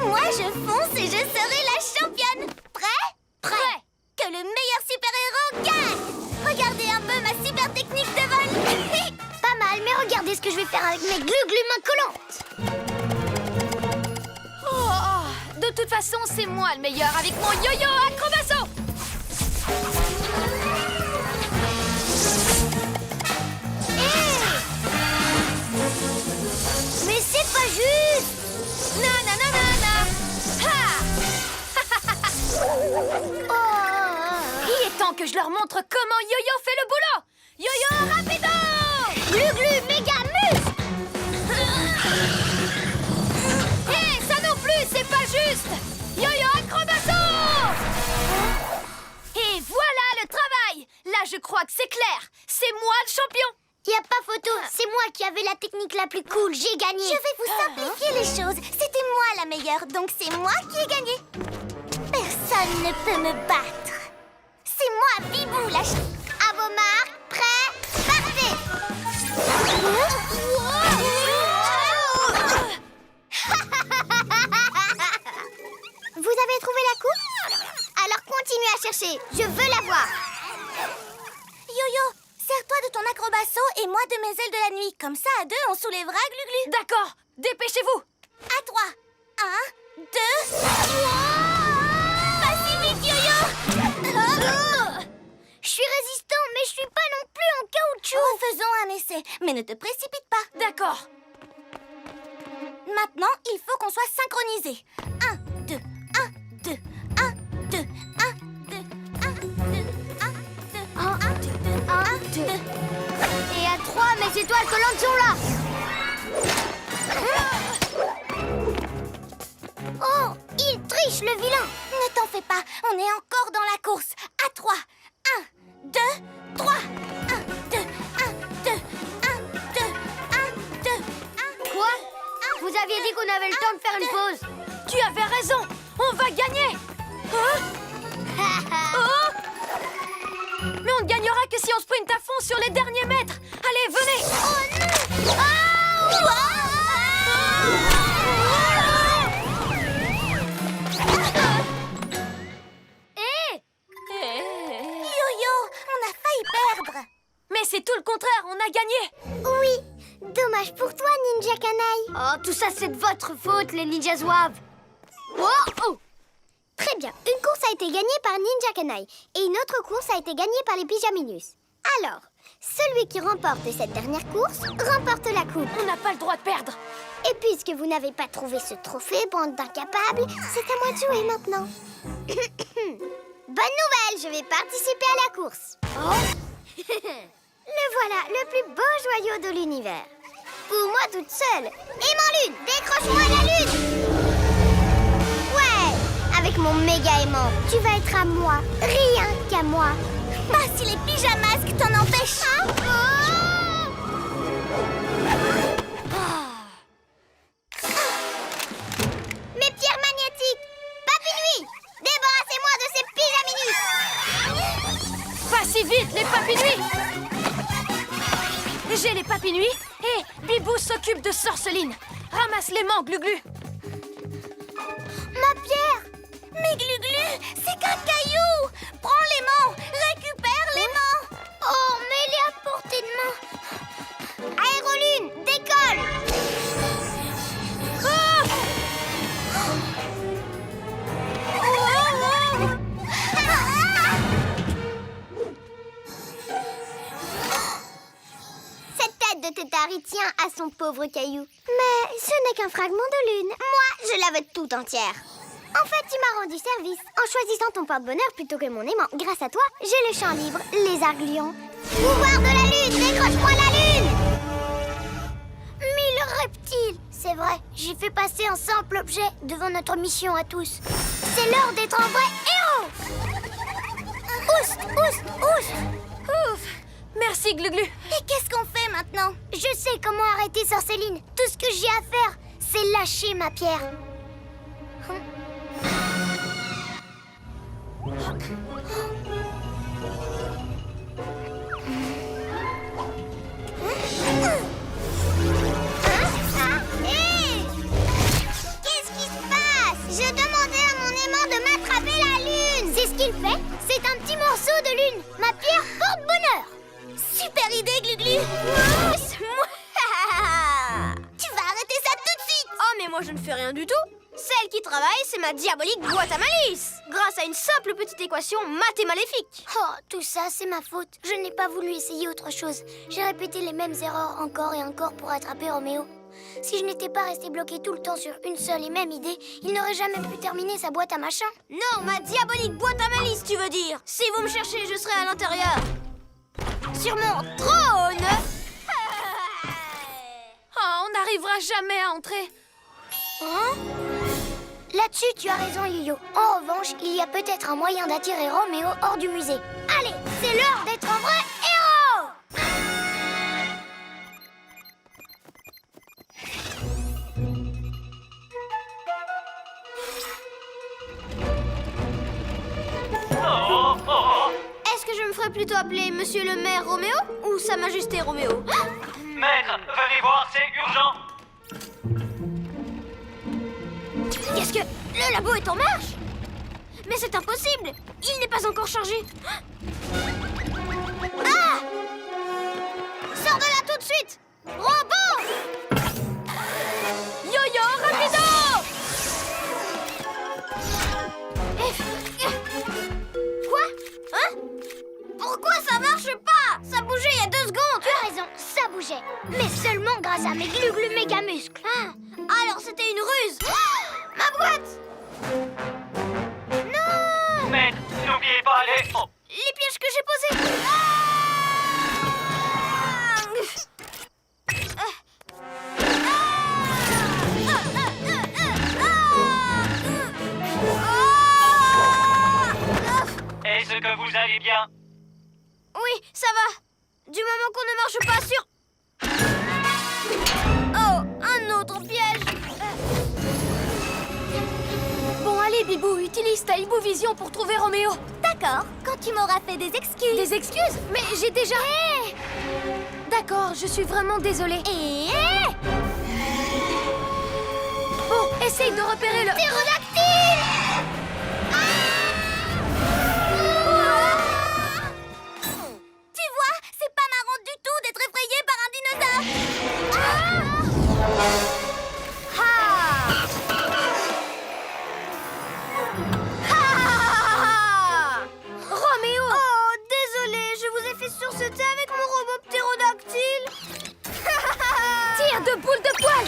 Moi, je fonce et je serai la championne. Prêt? Prêt. Que le meilleur super-héros gagne! Regardez un peu ma super technique de vol. Pas mal, mais regardez ce que je vais faire avec mes glu-glu mains collantes. Oh, de toute façon, c'est moi le meilleur avec mon yo-yo acrobasso. Mais c'est pas juste. Nananana. Il est temps que je leur montre comment Yo-Yo fait le boulot. Yo-Yo rapido. Glu-glu méga muscle. Hé, ça non plus, c'est pas juste. Yo-Yo acrobasso. Et voilà le travail. Là, je crois que c'est clair. C'est moi le champion. Y a pas photo, c'est moi qui avais la technique la plus cool, j'ai gagné. Je vais vous simplifier les choses. C'était moi la meilleure, donc c'est moi qui ai gagné. Personne ne peut me battre. C'est moi, Bibou, la À vos marques, prêts, partez. Vous avez trouvé la coupe? Alors continuez à chercher, je veux la voir. Yo-Yo, sers-toi de ton acrobasso et moi de mes ailes de la nuit. Comme ça, à deux, on soulèvera Glu-Glu. D'accord, dépêchez-vous. À toi. 1, 2... Pas si vite, Yo-Yo. Je suis résistant, mais je suis pas non plus en caoutchouc. Refaisons un essai, mais ne te précipite pas. D'accord. Maintenant, il faut qu'on soit synchronisés. 1, 2, 1, 2, 1, 2, 1, 2, 1, 2, 1, 2, 1, 2, 1, 2. Et à 3, mes étoiles collantes sont là. Oh, il triche, le vilain. Ne t'en fais pas, on est encore dans la course. À 3. 1, 2, 3. 1, 2, 1, 2, 1, 2, 1, 2, 1. Quoi? Vous aviez dit qu'on avait le temps de faire une pause. Tu avais raison. On va gagner. Hein? Oh! Mais on ne gagnera que si on sprinte à fond sur les derniers mètres. Allez, venez. Oh non! Hé! Yo-Yo, on a failli perdre. Mais c'est tout le contraire, on a gagné. Oui, dommage pour toi, Ninja Canaille. Oh, tout ça, c'est de votre faute, les Ninja Zouaves. Oh, oh! Très bien, une course a été gagnée par Ninja Canaille et une autre course a été gagnée par les Pyjaminus. Alors, celui qui remporte cette dernière course remporte la coupe. On n'a pas le droit de perdre. Et puisque vous n'avez pas trouvé ce trophée, bande d'incapables, c'est à moi de jouer maintenant. Bonne nouvelle, je vais participer à la course. Oh. Le voilà, le plus beau joyau de l'univers. coup, moi toute seule. Aimant Lune, décroche-moi la Lune. Ouais, avec mon méga aimant, tu vas être à moi, rien qu'à moi. Pas si les pyjamasques t'en empêchent. Mes pierres magnétiques, Papinuit, débarrassez-moi de ces pyjaminus. Pas si vite, les Papinuits! J'ai les Papinuits et Bibou s'occupe de Sorceline. Ramasse l'aimant, Glu-Glu. Ma pierre. Mais Glu-Glu, c'est qu'un caillou. Prends l'aimant, récupère l'aimant. Oh, mets-les à portée de main. Aérolune, décolle. Cette tête de tétari tient à son pauvre caillou. Mais ce n'est qu'un fragment de lune. Moi, je la veux toute entière. En fait, tu m'as rendu service en choisissant ton porte-bonheur plutôt que mon aimant. Grâce à toi, j'ai le champ libre, les argulions. Pouvoir de la lune, décroche-moi la lune. Mille reptiles. C'est vrai, j'ai fait passer un simple objet devant notre mission à tous. C'est l'heure d'être un vrai héros. Oust, oust, oust. Ouf! Merci, Glu-Glu. Et qu'est-ce qu'on fait maintenant? Je sais comment arrêter Sorceline. Tout ce que j'ai à faire, c'est lâcher ma pierre. Hé! Qu'est-ce qui se passe? Je demandais à mon aimant de m'attraper la lune. C'est ce qu'il fait. C'est un petit morceau de lune. Ma pierre porte bonheur. Super idée, Glu-Glu. Tu vas arrêter ça tout de suite. Oh, mais moi je ne fais rien du tout. Celle qui travaille, c'est ma diabolique boîte à malice. Grâce à une simple petite équation mathémaléfique. Oh, tout ça, c'est ma faute. Je n'ai pas voulu essayer autre chose. J'ai répété les mêmes erreurs encore et encore pour attraper Roméo. Si je n'étais pas resté bloqué tout le temps sur une seule et même idée, il n'aurait jamais pu terminer sa boîte à machin. Non, ma diabolique boîte à malice, tu veux dire. Si vous me cherchez, je serai à l'intérieur. Sur mon trône. Oh, on n'arrivera jamais à entrer. Hein? Là-dessus, tu as raison, Yo-Yo. En revanche, il y a peut-être un moyen d'attirer Roméo hors du musée. Allez, c'est l'heure d'être un vrai héros! Est-ce que je me ferais plutôt appeler Monsieur le Maire Roméo ou Sa Majesté Roméo? Maître, venez voir, c'est urgent. Qu'est-ce que... Le labo est en marche? Mais c'est impossible! Il n'est pas encore chargé! Ah! Sors de là tout de suite! Robot! Yo-yo, rapido! Quoi? Hein? Pourquoi ça marche pas? Ça bougeait il y a 2 secondes! Tu as raison, ça bougeait. Mais seulement grâce à mes glu-glu méga muscles. Ah, alors c'était une ruse! Ma boîte! Non! Maître, n'oubliez pas les... Oh. Les pièges que j'ai posés! Est-ce que vous allez bien? Oui, ça va. Du moment qu'on ne marche pas sur... Oh, un autre piège. Bon, allez, Bibou, utilise ta Hibou-Vision pour trouver Roméo. D'accord, quand tu m'auras fait des excuses. Des excuses? Mais j'ai déjà... D'accord, je suis vraiment désolée. Bon, essaye de repérer le... Ptérodactyle! Tu vois, c'est pas marrant du tout d'être effrayé par un dinosaure. Roméo! Oh, désolé, je vous ai fait sursauter avec mon robot ptérodactyle. Tire de boule de poil!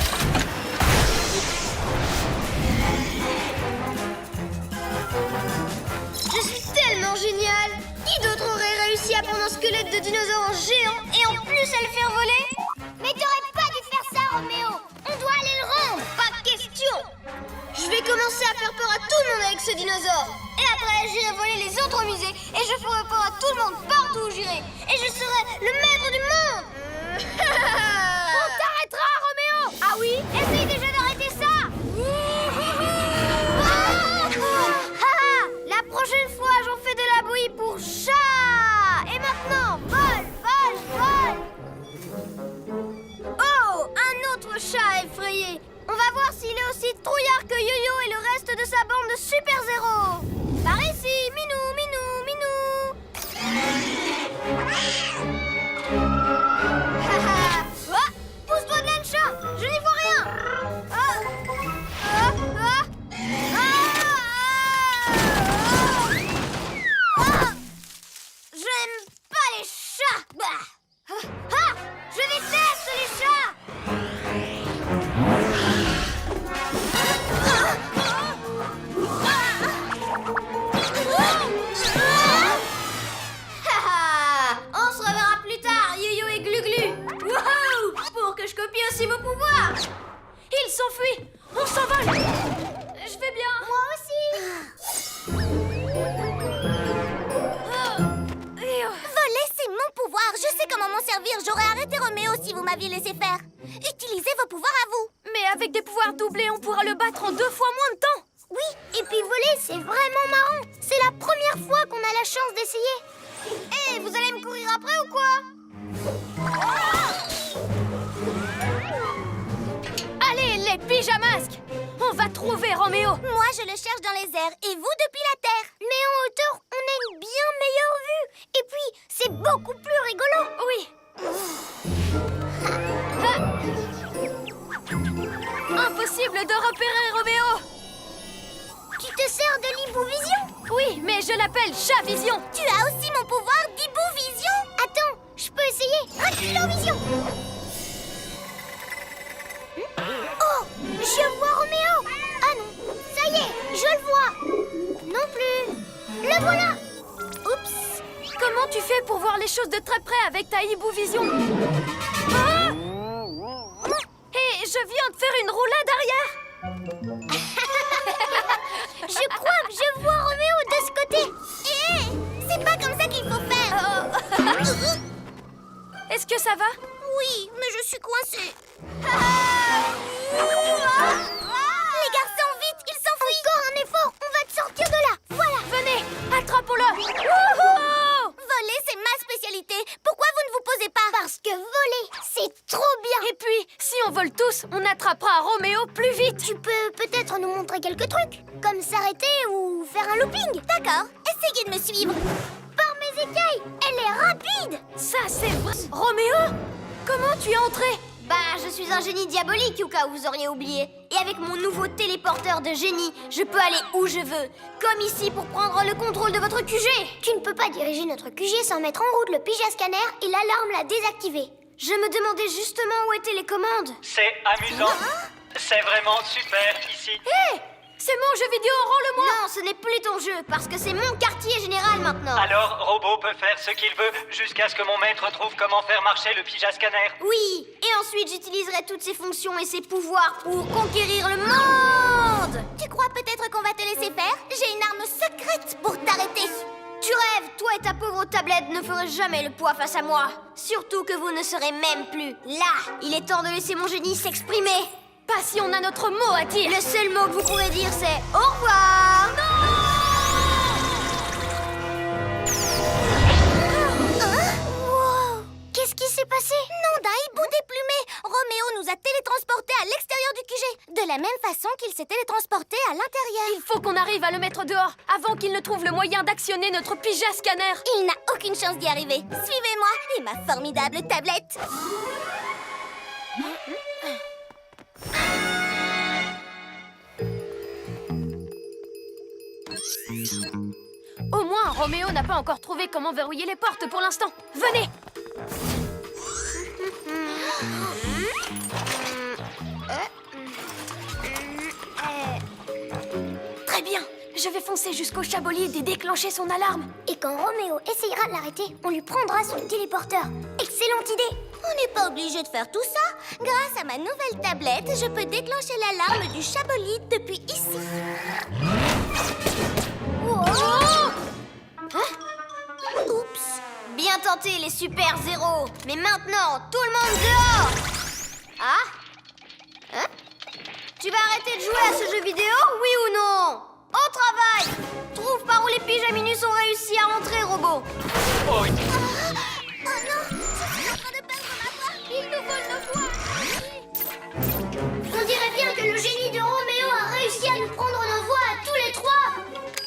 Je suis tellement géniale! Qui d'autre aurait réussi à prendre un squelette de dinosaure géant et en plus à le faire voler? Mais t'aurais pas dû faire ça! faire peur à tout le monde avec ce dinosaure. Et après, j'irai voler les autres musées et je ferai peur à tout le monde partout où j'irai. Et je serai le maître du monde. On t'arrêtera, Roméo! Ah oui? Essaye déjà d'arrêter ça. La prochaine fois, j'en fais de la bouillie pour chat. Et maintenant, vole, vole, vole. Oh, un autre chat effrayé. On va voir s'il est aussi trouillard que Yo-Yo et le reste de sa bande de Super Zéro. Par ici, Minou, Minou, Minou. Haha. Oh, pousse-toi, Nensha. Je n'y vois rien. J'aime pas les chats. Je déteste les chats. On se reverra plus tard, Yo-Yo et Glu-Glu. Wouhou! Pour que je copie aussi vos pouvoirs. Il s'enfuit! On s'envole! Je vais bien! Moi aussi. Voler, c'est mon pouvoir. Je sais comment m'en servir. J'aurais arrêté Roméo si vous m'aviez laissé faire. Utilisez vos pouvoirs à vous. Mais avec des pouvoirs doublés, on pourra le battre en 2 fois moins de temps! Oui, et puis voler, c'est vraiment marrant. C'est la première fois qu'on a la chance d'essayer. Hé, vous allez me courir après ou quoi? Allez, les pyjamasques! On va trouver Roméo! Moi, je le cherche dans les airs et vous depuis la terre. Mais en hauteur, on a une bien meilleure vue. Et puis, c'est beaucoup plus rigolo. Oui! Impossible de repérer Roméo! Tu te sers de l'Ibouvision? Oui, mais je l'appelle Chat-Vision! Tu as aussi mon pouvoir d'Ibouvision. Attends, je peux essayer. Raculovision. Oh, je vois Roméo. Ah non, ça y est, je le vois. Non plus. Le voilà. Oups! Comment tu fais pour voir les choses de très près avec ta Ibouvision? Ah! Et je viens de faire une roulade arrière! Je crois que je vois Roméo de ce côté. Hé, c'est pas comme ça qu'il faut faire. Est-ce que ça va? Oui, mais je suis coincée. Les garçons, vite, ils s'enfuient. Encore un effort, on va te sortir de là. Voilà. Venez, attrape-le! Wouhou! Voler, c'est ma spécialité. Pourquoi vous ne vous posez pas? Parce que voler, c'est trop bien. Et puis, si on vole tous, on attrapera Roméo plus vite! Tu peux peut-être nous montrer quelques trucs, comme s'arrêter ou faire un looping. D'accord, essayez de me suivre. Par mes écailles, elle est rapide. Ça, c'est vrai! Roméo? Comment tu es entré? Bah, je suis un génie diabolique, au cas où vous auriez oublié. Et avec mon nouveau téléporteur de génie, je peux aller où je veux. Comme ici pour prendre le contrôle de votre QG. Tu ne peux pas diriger notre QG sans mettre en route le Pyjascanner et l'alarme l'a désactivé. Je me demandais justement où étaient les commandes. C'est amusant. C'est vraiment super ici. Hé! C'est mon jeu vidéo, rends-le-moi! Non, ce n'est plus ton jeu, parce que c'est mon quartier général maintenant. Alors, Robot peut faire ce qu'il veut jusqu'à ce que mon maître trouve comment faire marcher le Pyjascanner. Oui, et ensuite j'utiliserai toutes ses fonctions et ses pouvoirs pour conquérir le monde. Tu crois peut-être qu'on va te laisser faire? J'ai une arme secrète pour t'arrêter. Tu rêves, toi et ta pauvre tablette ne ferez jamais le poids face à moi. Surtout que vous ne serez même plus là. Il est temps de laisser mon génie s'exprimer. Pas si on a notre mot à dire! Le seul mot que vous pourrez dire, c'est au revoir. Wow. Qu'est-ce qui s'est passé? Nom d'un hibou déplumé, Roméo nous a télétransportés à l'extérieur du QG. De la même façon qu'il s'est télétransporté à l'intérieur. Il faut qu'on arrive à le mettre dehors avant qu'il ne trouve le moyen d'actionner notre Pyjascanner! Il n'a aucune chance d'y arriver. Suivez-moi et ma formidable tablette. Au moins, Roméo n'a pas encore trouvé comment verrouiller les portes pour l'instant. Venez! Très bien! Je vais foncer jusqu'au Chabolide et déclencher son alarme. Et quand Roméo essayera de l'arrêter, on lui prendra son téléporteur. Excellente idée. On n'est pas obligé de faire tout ça. Grâce à ma nouvelle tablette, je peux déclencher l'alarme du chabolide depuis ici. Oups. Bien tenté, les super zéros. Mais maintenant, tout le monde dehors. Ah? Hein? Tu vas arrêter de jouer à ce jeu vidéo, oui ou non? Au travail! Trouve par où les pyjaminus ont réussi à rentrer, robot. Oh, Oh non, je suis en train de perdre ma voix. Ils nous volent nos voix. On dirait bien que le génie de Roméo a réussi à nous prendre nos voix à tous les trois.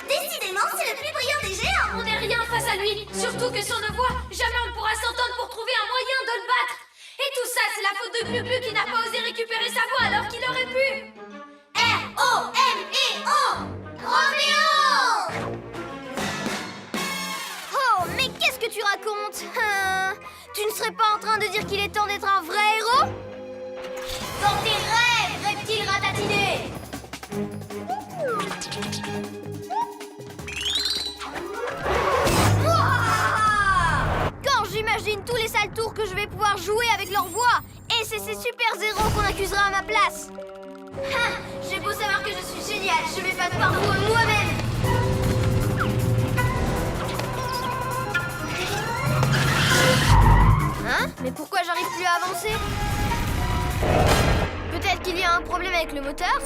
Décidément, c'est le plus brillant des géants. On n'est rien face à lui. Surtout que sans nos voix, jamais on ne pourra s'entendre pour trouver un moyen de le battre. Et tout ça, c'est la faute de Glu-Glu qui n'a pas osé récupérer sa voix alors qu'il aurait pu. R-O-M-E-O Roméo! Oh, mais qu'est-ce que tu racontes? Tu ne serais pas en train de dire qu'il est temps d'être un vrai héros? Dans tes rêves, reptile ratatiné! Quand j'imagine tous les sales tours que je vais pouvoir jouer avec leur voix, et c'est ces super zéros qu'on accusera à ma place. J'ai beau savoir que je suis génial, je vais pas par vous moi-même. Hein? Mais pourquoi j'arrive plus à avancer? Peut-être qu'il y a un problème avec le moteur?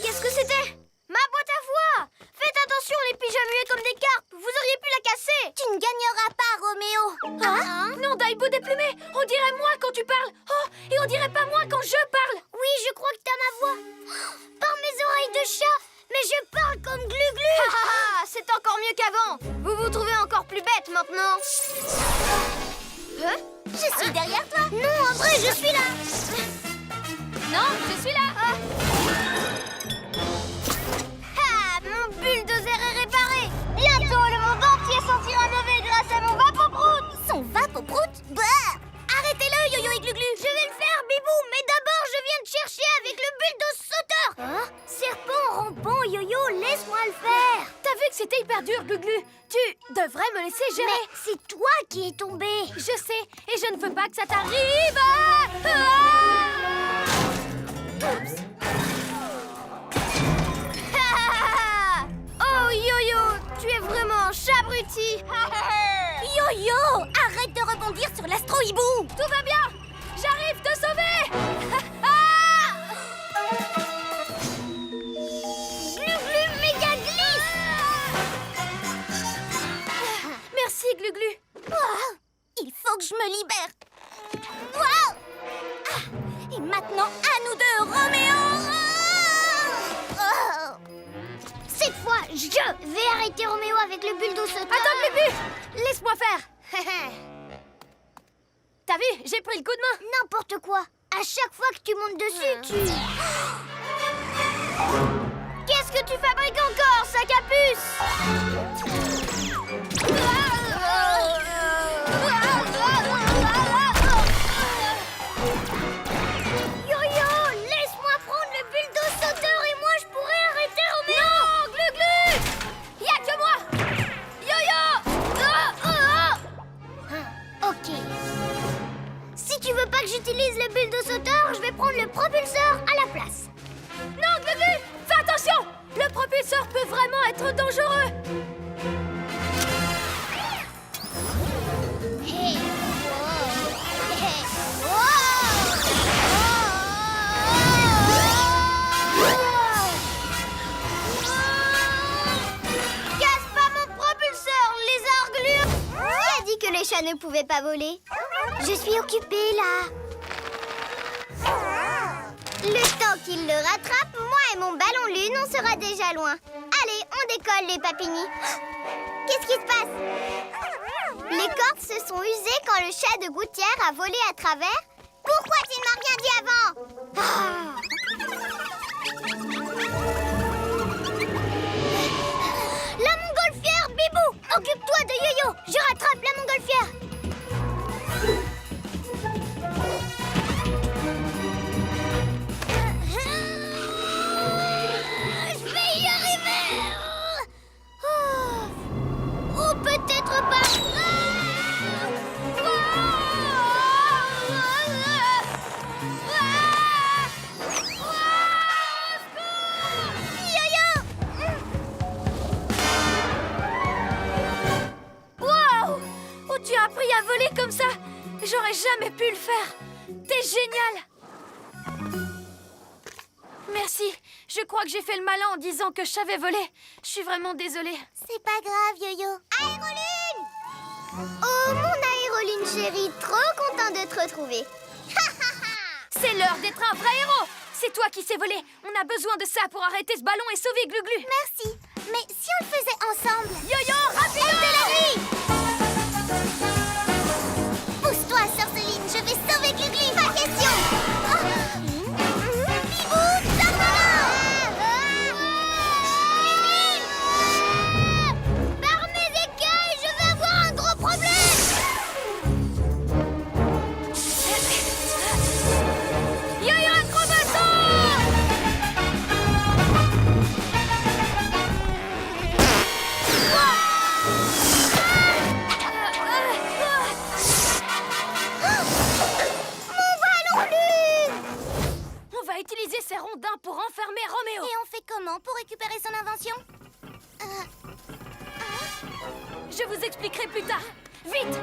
Qu'est-ce que c'était? Ma boîte à voix! Faites attention, les pyjamués comme des carpes! Vous auriez pu la casser! Tu ne gagneras pas, Roméo. Hein? Non, Daibo déplumé, on dirait moi quand tu parles. Oh, et on dirait pas moi quand je parle. Oui, je crois que t'as ma voix. Par mes oreilles de chat! Mais je parle comme Glu-Glu! C'est encore mieux qu'avant! Vous vous trouvez encore plus bête maintenant! Hein? Je suis derrière toi. Non, en vrai, je suis là! Non, je suis là. Ah, mon bulldozer est réparé! Bientôt, le monde entier sentira mauvais grâce à mon vapoprout! Son vapoprout. Bah! Arrêtez-le, Yo-Yo et Glu-Glu. Je vais le faire, Bibou, mais d'abord, je viens de chercher avec le bulldozer sauteur! Hein? Serpent rampant, Yo-Yo, laisse-moi le faire! T'as vu que c'était hyper dur, Glu-Glu. Tu devrais me laisser gérer. Mais c'est toi qui es tombé! Je sais, et je ne veux pas que ça t'arrive. Oh, Yo-Yo, tu es vraiment un chat abruti! Yo-Yo, arrête de rebondir sur l'astro-hibou. Tout va bien. J'arrive te sauver. Glu-Glu méga glisse! Merci, Glu-Glu. Oh, il faut que je me libère. Wow. Et maintenant, à nous deux, Roméo. Oh. Cette fois, je vais arrêter Roméo avec le bulldozer sauteur. Attends, Glu-Glu. Laisse-moi faire. T'as vu, j'ai pris le coup de main. N'importe quoi. À chaque fois que tu montes dessus, tu... Qu'est-ce que tu fabriques encore, sac à puce? Yo-Yo, laisse-moi prendre le bulldozer sauteur et moi je pourrais arrêter Roméo. Non, Glu-Glu. Y'a que moi. Yo-Yo. Ok. Si tu veux pas que j'utilise le bulldozer sauteur, je vais prendre le propulseur à la place. Non, Glu-Glu. Fais attention. Le propulseur peut vraiment être dangereux. Hey. Casse pas mon propulseur, lézard glure! Qui a dit que les chats ne pouvaient pas voler? Je suis occupée là. Le temps qu'il le rattrape, moi et mon ballon lune, on sera déjà loin. Allez, on décolle les papinis. Qu'est-ce qui se passe? Les cordes se sont usées quand le chat de gouttière a volé à travers. Pourquoi tu ne m'as rien dit? dit avant. Ah. La montgolfière, Bibou. Occupe-toi de Yo-Yo. Je rattrape la montgolfière. Je vais y arriver. Ou peut-être pas. Waouh! Où tu as appris à voler comme ça? J'aurais jamais pu le faire. T'es génial! Merci. Je crois que j'ai fait le malin en disant que je savais voler. Je suis vraiment désolée. C'est pas grave, Yo-Yo. Aéroline! Oh, mon Aéroline chérie, trop content de te retrouver. C'est l'heure d'être un vrai héros! C'est toi qui sais voler. On a besoin de ça pour arrêter ce ballon et sauver Glu-Glu. Merci. Mais si on le faisait ensemble? Yo-Yo, rapido! Pousse-toi, Sorceline, je vais sauver Glu-Glu. Pas question. Bibou, Par mes écailles, je vais avoir un gros problème. Yo-Yo, acrobato! On va utiliser ces rondins pour enfermer Roméo. Et on fait comment pour récupérer son invention? Je vous expliquerai plus tard. Vite!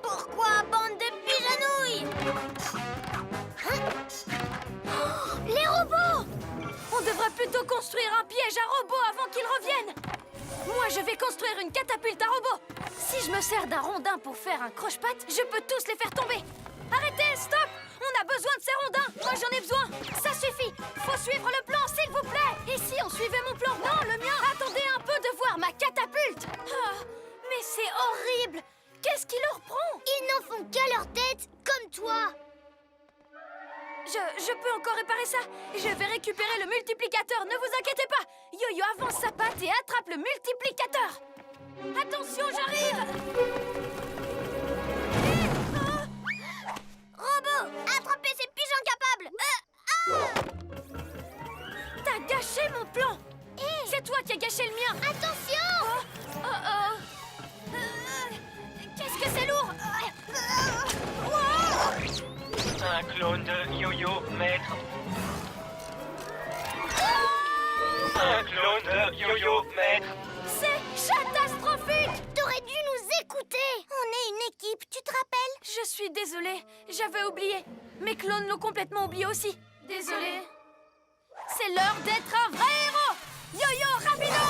Pourquoi, bande de pigeonouilles? Les robots! On devrait plutôt construire un piège à robots avant qu'ils reviennent. Moi, je vais construire une catapulte à robots. Si je me sers d'un rondin pour faire un croche-patte, je peux tous les faire tomber. Arrêtez, stop! On a besoin de ces rondins. Moi, j'en ai besoin. Ça suffit. Faut suivre le plan, s'il vous plaît. Et si on suivait mon plan? Non, le mien. Attendez un peu de voir ma catapulte. Ah, mais c'est horrible. Qu'est-ce qui leur prend? Ils n'en font qu'à leur tête, comme toi. Je peux encore réparer ça. Je vais récupérer le multiplicateur, ne vous inquiétez pas. Yo-Yo avance sa patte et attrape le multiplicateur. Attention, j'arrive. Robot, attrapez ces pigeons capables. T'as gâché mon plan. C'est toi qui as gâché le mien. Attention. Qu'est-ce que c'est lourd. Un clone de Yo-Yo, maître. Un clone de Yo-Yo, maître. C'est catastrophique. T'aurais dû nous écouter. On est une équipe, tu te rappelles? Je suis désolée, j'avais oublié. Mes clones l'ont complètement oublié aussi. Désolée. C'est l'heure d'être un vrai héros. Yo-Yo, rapido!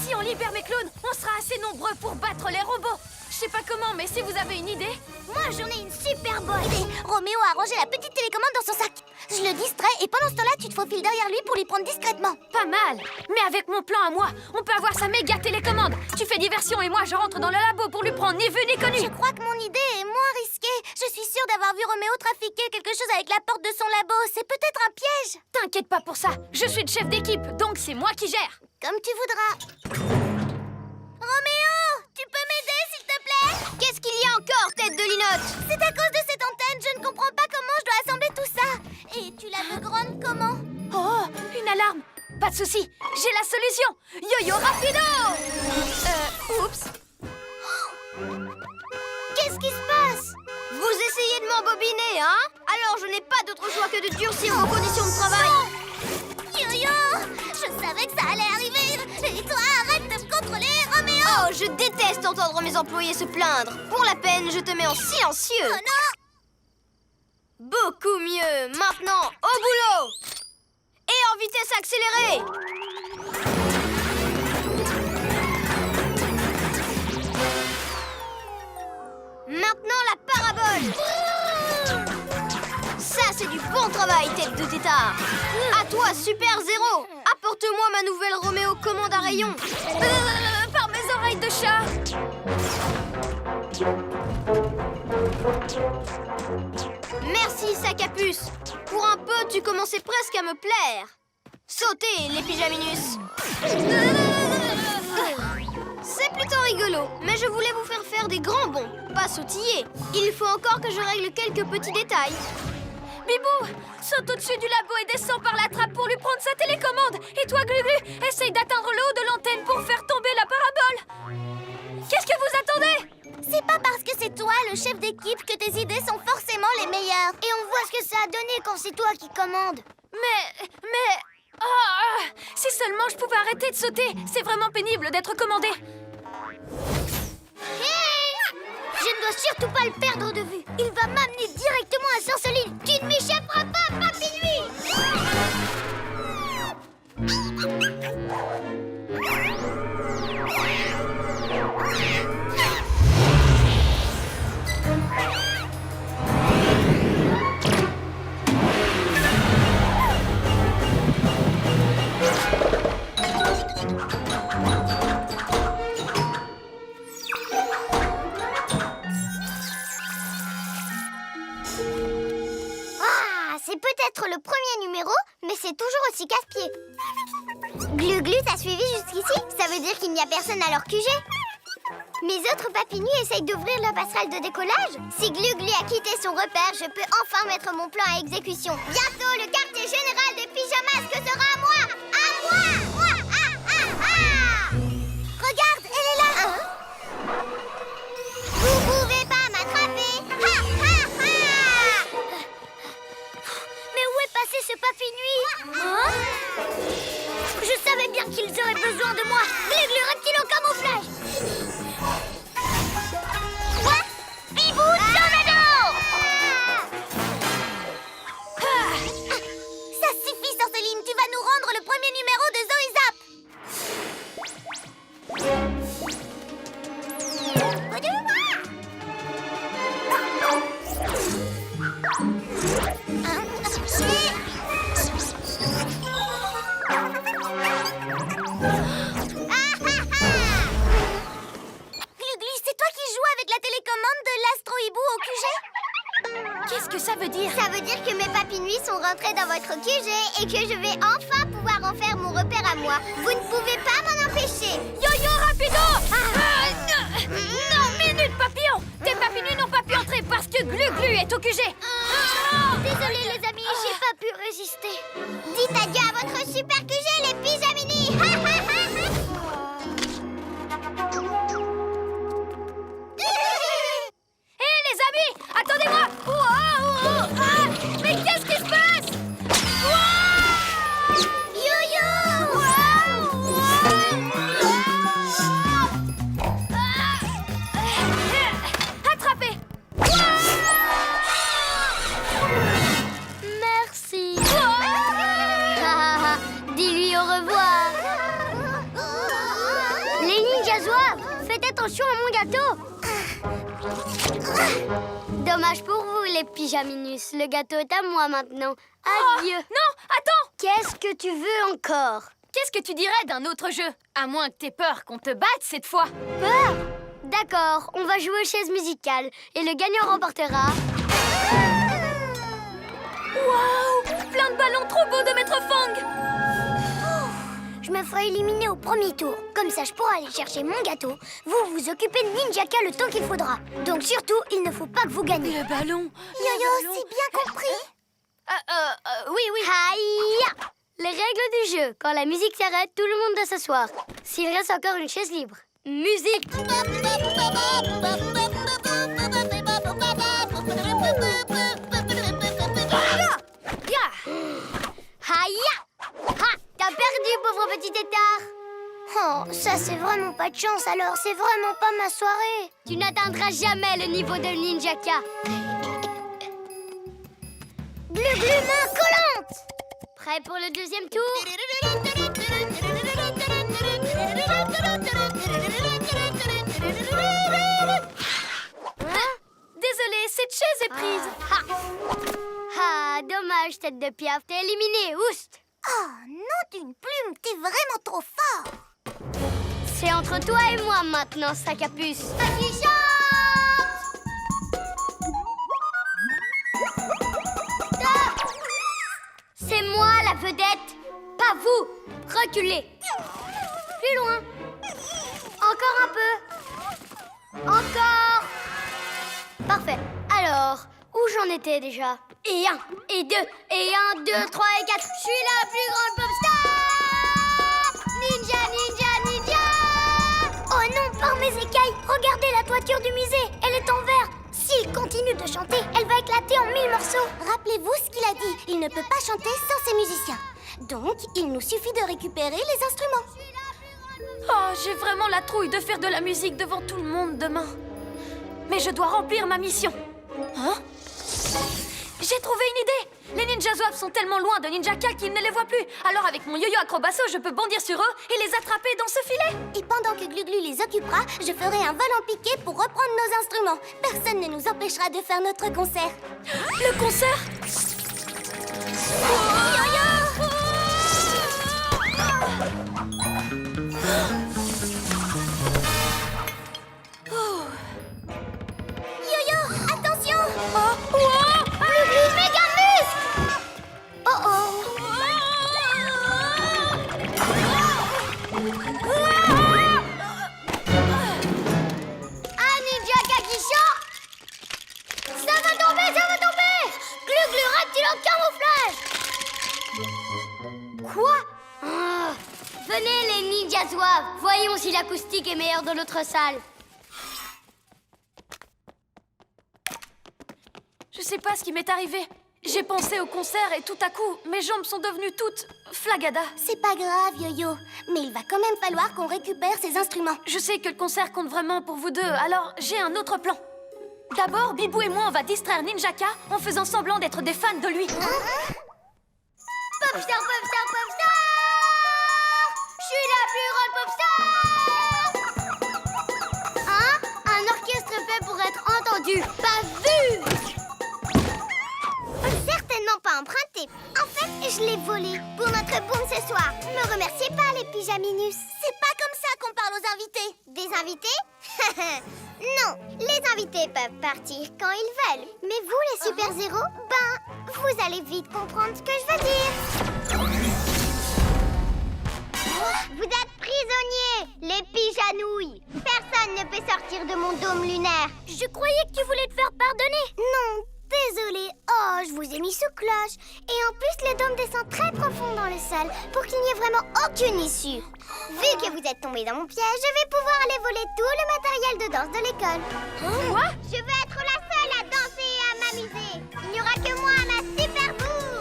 Si on libère mes clones, on sera assez nombreux pour battre les robots. Je sais pas comment, mais si vous avez une idée... Moi, j'en ai une super bonne idée. Roméo a rangé la petite télécommande dans son sac. Je le distrais et pendant ce temps-là, tu te faufiles derrière lui pour lui prendre discrètement. Pas mal. Mais avec mon plan à moi, on peut avoir sa méga télécommande. Tu fais diversion et moi, je rentre dans le labo pour lui prendre ni vu ni connu. Je crois que mon idée est moins risquée. Je suis sûre d'avoir vu Roméo trafiquer quelque chose avec la porte de son labo. C'est peut-être un piège. T'inquiète pas pour ça. Je suis le chef d'équipe, donc c'est moi qui gère. Comme tu voudras. Roméo, tu peux m'aider, s'il te plaît? Qu'est-ce qu'il y a encore, tête de linotte? C'est à cause de cette antenne, je ne comprends pas comment je dois assembler tout ça. Et tu la veux grande comment? Oh, une alarme. Pas de souci, j'ai la solution. Yo-Yo rapido. Oups. Qu'est-ce qui se passe? Vous essayez de m'embobiner, hein? Alors je n'ai pas d'autre choix que de durcir vos conditions de travail. Yo-Yo, je savais que ça allait arriver. Et toi, arrête de me contrôler, Roméo. Oh, je déteste entendre mes employés se plaindre. Pour la peine, je te mets en silencieux. Oh non. Beaucoup mieux. Maintenant, au boulot. Et en vitesse accélérée. quête de tétard. À toi, Super Zéro. Apporte-moi ma nouvelle Roméo commande à rayon. Par mes oreilles de chat. Merci, sac à puce. Pour un peu, tu commençais presque à me plaire. Sautez, les pyjaminus. C'est plutôt rigolo, mais je voulais vous faire des grands bonds, pas sautiller. Il faut encore que je règle quelques petits détails. Bibou, saute au-dessus du labo et descends par la trappe pour lui prendre sa télécommande. Et toi, Glu-Glu, essaye d'atteindre le haut de l'antenne pour faire tomber la parabole. Qu'est-ce que vous attendez? C'est pas parce que c'est toi, le chef d'équipe, que tes idées sont forcément les meilleures. Et on voit ce que ça a donné quand c'est toi qui commandes. Mais... Oh, si seulement je pouvais arrêter de sauter. C'est vraiment pénible d'être commandé. Hey! Je ne dois surtout pas le perdre de vue. Il va m'amener directement à Sorceline. Tu ne m'échapperas pas, Papy Nuit! C'est peut-être le premier numéro, mais c'est toujours aussi casse-pied. Glu-Glu t'a suivi jusqu'ici? Ça veut dire qu'il n'y a personne à leur QG? Mes autres papinus essayent d'ouvrir la passerelle de décollage. Si Glu-Glu a quitté son repère, je peux enfin mettre mon plan à exécution. Bientôt, le quartier général des pyjamasques sera à moi! À moi! Regarde, elle est là! Vous pouvez pas m'attraper! Mais où est passé ce Papy Nuit? Hein? Je savais bien qu'ils auraient besoin de moi. Glu-Glu reptile au camouflage. Quoi? Bibou Tornado! Ça suffit, Sorceline, tu vas nous rendre le premier numéro de Zoïzap. Qu'est-ce que ça veut dire? Ça veut dire que mes papinouis sont rentrés dans votre QG et que je vais enfin pouvoir en faire mon repère à moi. Vous ne pouvez pas m'en empêcher. Yo-yo, rapido! Non, minute, papillon! Tes papinouis n'ont pas pu entrer parce que Glu-Glu est au QG. Désolée les amis, j'ai pas pu résister. Dites adieu à votre super QG, les pyjaminis. Hé, les amis, attendez-moi! Mais qu'est-ce qui se passe? Attrapé! Merci. Dis-lui au revoir. Les ninjas zouaves, faites attention à mon gâteau. Dommage pour vous, les pyjaminus. Le gâteau est à moi maintenant. Adieu. Non, attends! Qu'est-ce que tu veux encore? Qu'est-ce que tu dirais d'un autre jeu? À moins que t'aies peur qu'on te batte cette fois. Peur? D'accord, on va jouer aux chaises musicales et le gagnant remportera... Waouh! Plein de ballons trop beaux de Maître Fang! Je me ferai éliminer au premier tour. Comme ça, je pourrai aller chercher mon gâteau. Vous vous occupez de Ninjaka le temps qu'il faudra. Donc surtout, il ne faut pas que vous gagniez. Le ballon! Yo-yo, c'est bien compris. Oui. Haïa! Les règles du jeu. Quand la musique s'arrête, tout le monde doit s'asseoir. S'il reste encore une chaise libre. Musique! Haïa! Ha! T'as perdu, pauvre petit tétard! Oh, ça c'est vraiment pas de chance alors, c'est vraiment pas ma soirée! Tu n'atteindras jamais le niveau de Ninjaka! Glu-glu main collante! Prêt pour le deuxième tour? Désolée, cette chaise est prise. Ah, dommage. Dommage, tête de piaf, t'es éliminé, oust! Oh, non d'une plume, t'es vraiment trop fort. C'est entre toi et moi maintenant, sac à puce. C'est moi la vedette, pas vous. Reculez. Plus loin. Encore un peu. Encore. Parfait. Alors, où j'en étais déjà? Et 1, et 2, et 1, 2, 3 et 4. Je suis la plus grande pop star. Ninja, ninja, ninja. Oh non, par mes écailles, regardez la toiture du musée, elle est en verre. S'il continue de chanter, elle va éclater en 1000 morceaux. Rappelez-vous ce qu'il a dit, il ne peut pas chanter sans ses musiciens. Donc, il nous suffit de récupérer les instruments. Oh, j'ai vraiment la trouille de faire de la musique devant tout le monde demain. Mais je dois remplir ma mission. Hein? J'ai trouvé une idée! Les ninjas zouaves sont tellement loin de Ninjaka qu'ils ne les voient plus. Alors avec mon yo-yo acrobasso, je peux bondir sur eux et les attraper dans ce filet. Et pendant que Gluglu les occupera, je ferai un vol en piqué pour reprendre nos instruments. Personne ne nous empêchera de faire notre concert. Le concert? Yo-yo, attention! Oh, wow! Gluglu, méga muscle! Oh oh! Ah, Ninjaka qui chante. Ça va tomber, ça va tomber. Gluglu rate-t-il en camouflage? Quoi? Ah, venez les ninjas zouaves. Voyons si l'acoustique est meilleure dans l'autre salle. Je sais pas ce qui m'est arrivé. J'ai pensé au concert et tout à coup, mes jambes sont devenues toutes flagada. C'est pas grave, Yo-Yo, mais il va quand même falloir qu'on récupère ces instruments. Je sais que le concert compte vraiment pour vous deux, alors j'ai un autre plan. D'abord, Bibou et moi, on va distraire Ninjaka en faisant semblant d'être des fans de lui. Popstar, popstar, popstar. Je suis la plus grande popstar. Hein? Un orchestre fait pour être entendu, pas vu. Certainement pas emprunté. En fait, je l'ai volé pour notre boom ce soir. Me remerciez pas, les pyjaminus. C'est pas comme ça qu'on parle aux invités. Des invités? Non, les invités peuvent partir quand ils veulent. Mais vous, les super-héros, vous allez vite comprendre ce que je veux dire. Vous êtes prisonniers, les pyjanouilles. Personne ne peut sortir de mon dôme lunaire. Je croyais que tu voulais te faire pardonner. Non, désolée. Oh, je vous ai mis sous cloche. Et en plus, le dôme descend très profond dans le sol pour qu'il n'y ait vraiment aucune issue. Vu que vous êtes tombés dans mon piège, je vais pouvoir aller voler tout le matériel de danse de l'école. Quoi? Je veux être la seule à danser et à m'amuser. Il n'y aura que moi à ma super boum.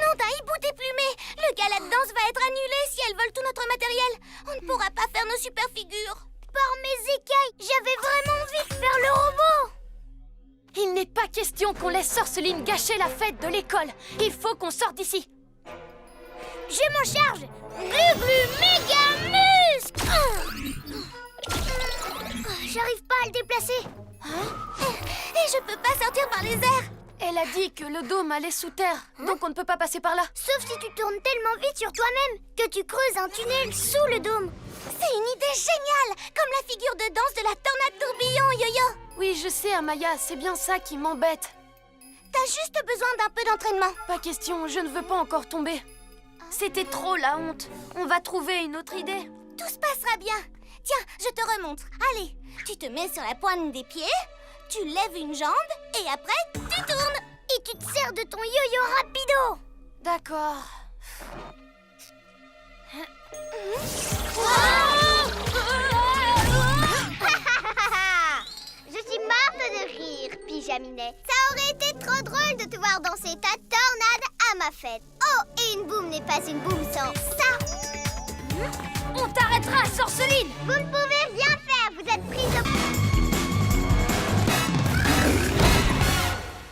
Non, d'un hibou déplumé. Le gala de danse va être annulé si elles volent tout notre matériel. On ne pourra pas faire nos super figures. Par mes écailles, j'avais vraiment envie de faire le robot. Il n'est pas question qu'on laisse Sorceline gâcher la fête de l'école. Il faut qu'on sorte d'ici. Je m'en charge. Gluglu méga muscle. J'arrive pas à le déplacer. Et je peux pas sortir par les airs. Elle a dit que le dôme allait sous terre, donc on ne peut pas passer par là. Sauf si tu tournes tellement vite sur toi-même que tu creuses un tunnel sous le dôme. C'est une idée géniale, comme la figure de danse de la tornade tourbillon, Yo-Yo. Oui, je sais, Amaya, c'est bien ça qui m'embête. T'as juste besoin d'un peu d'entraînement. Pas question, je ne veux pas encore tomber. C'était trop la honte. On va trouver une autre idée. Tout se passera bien. Tiens, je te remontre. Allez, tu te mets sur la pointe des pieds, tu lèves une jambe et après, tu tournes. Et tu te sers de ton yo-yo rapido. D'accord. Je suis morte de rire, Pyjaminet. Ça aurait été trop drôle de te voir danser ta tornade à ma fête. Oh, et une boum n'est pas une boum sans ça. On t'arrêtera, Sorceline. Vous ne pouvez rien faire, vous êtes prise au...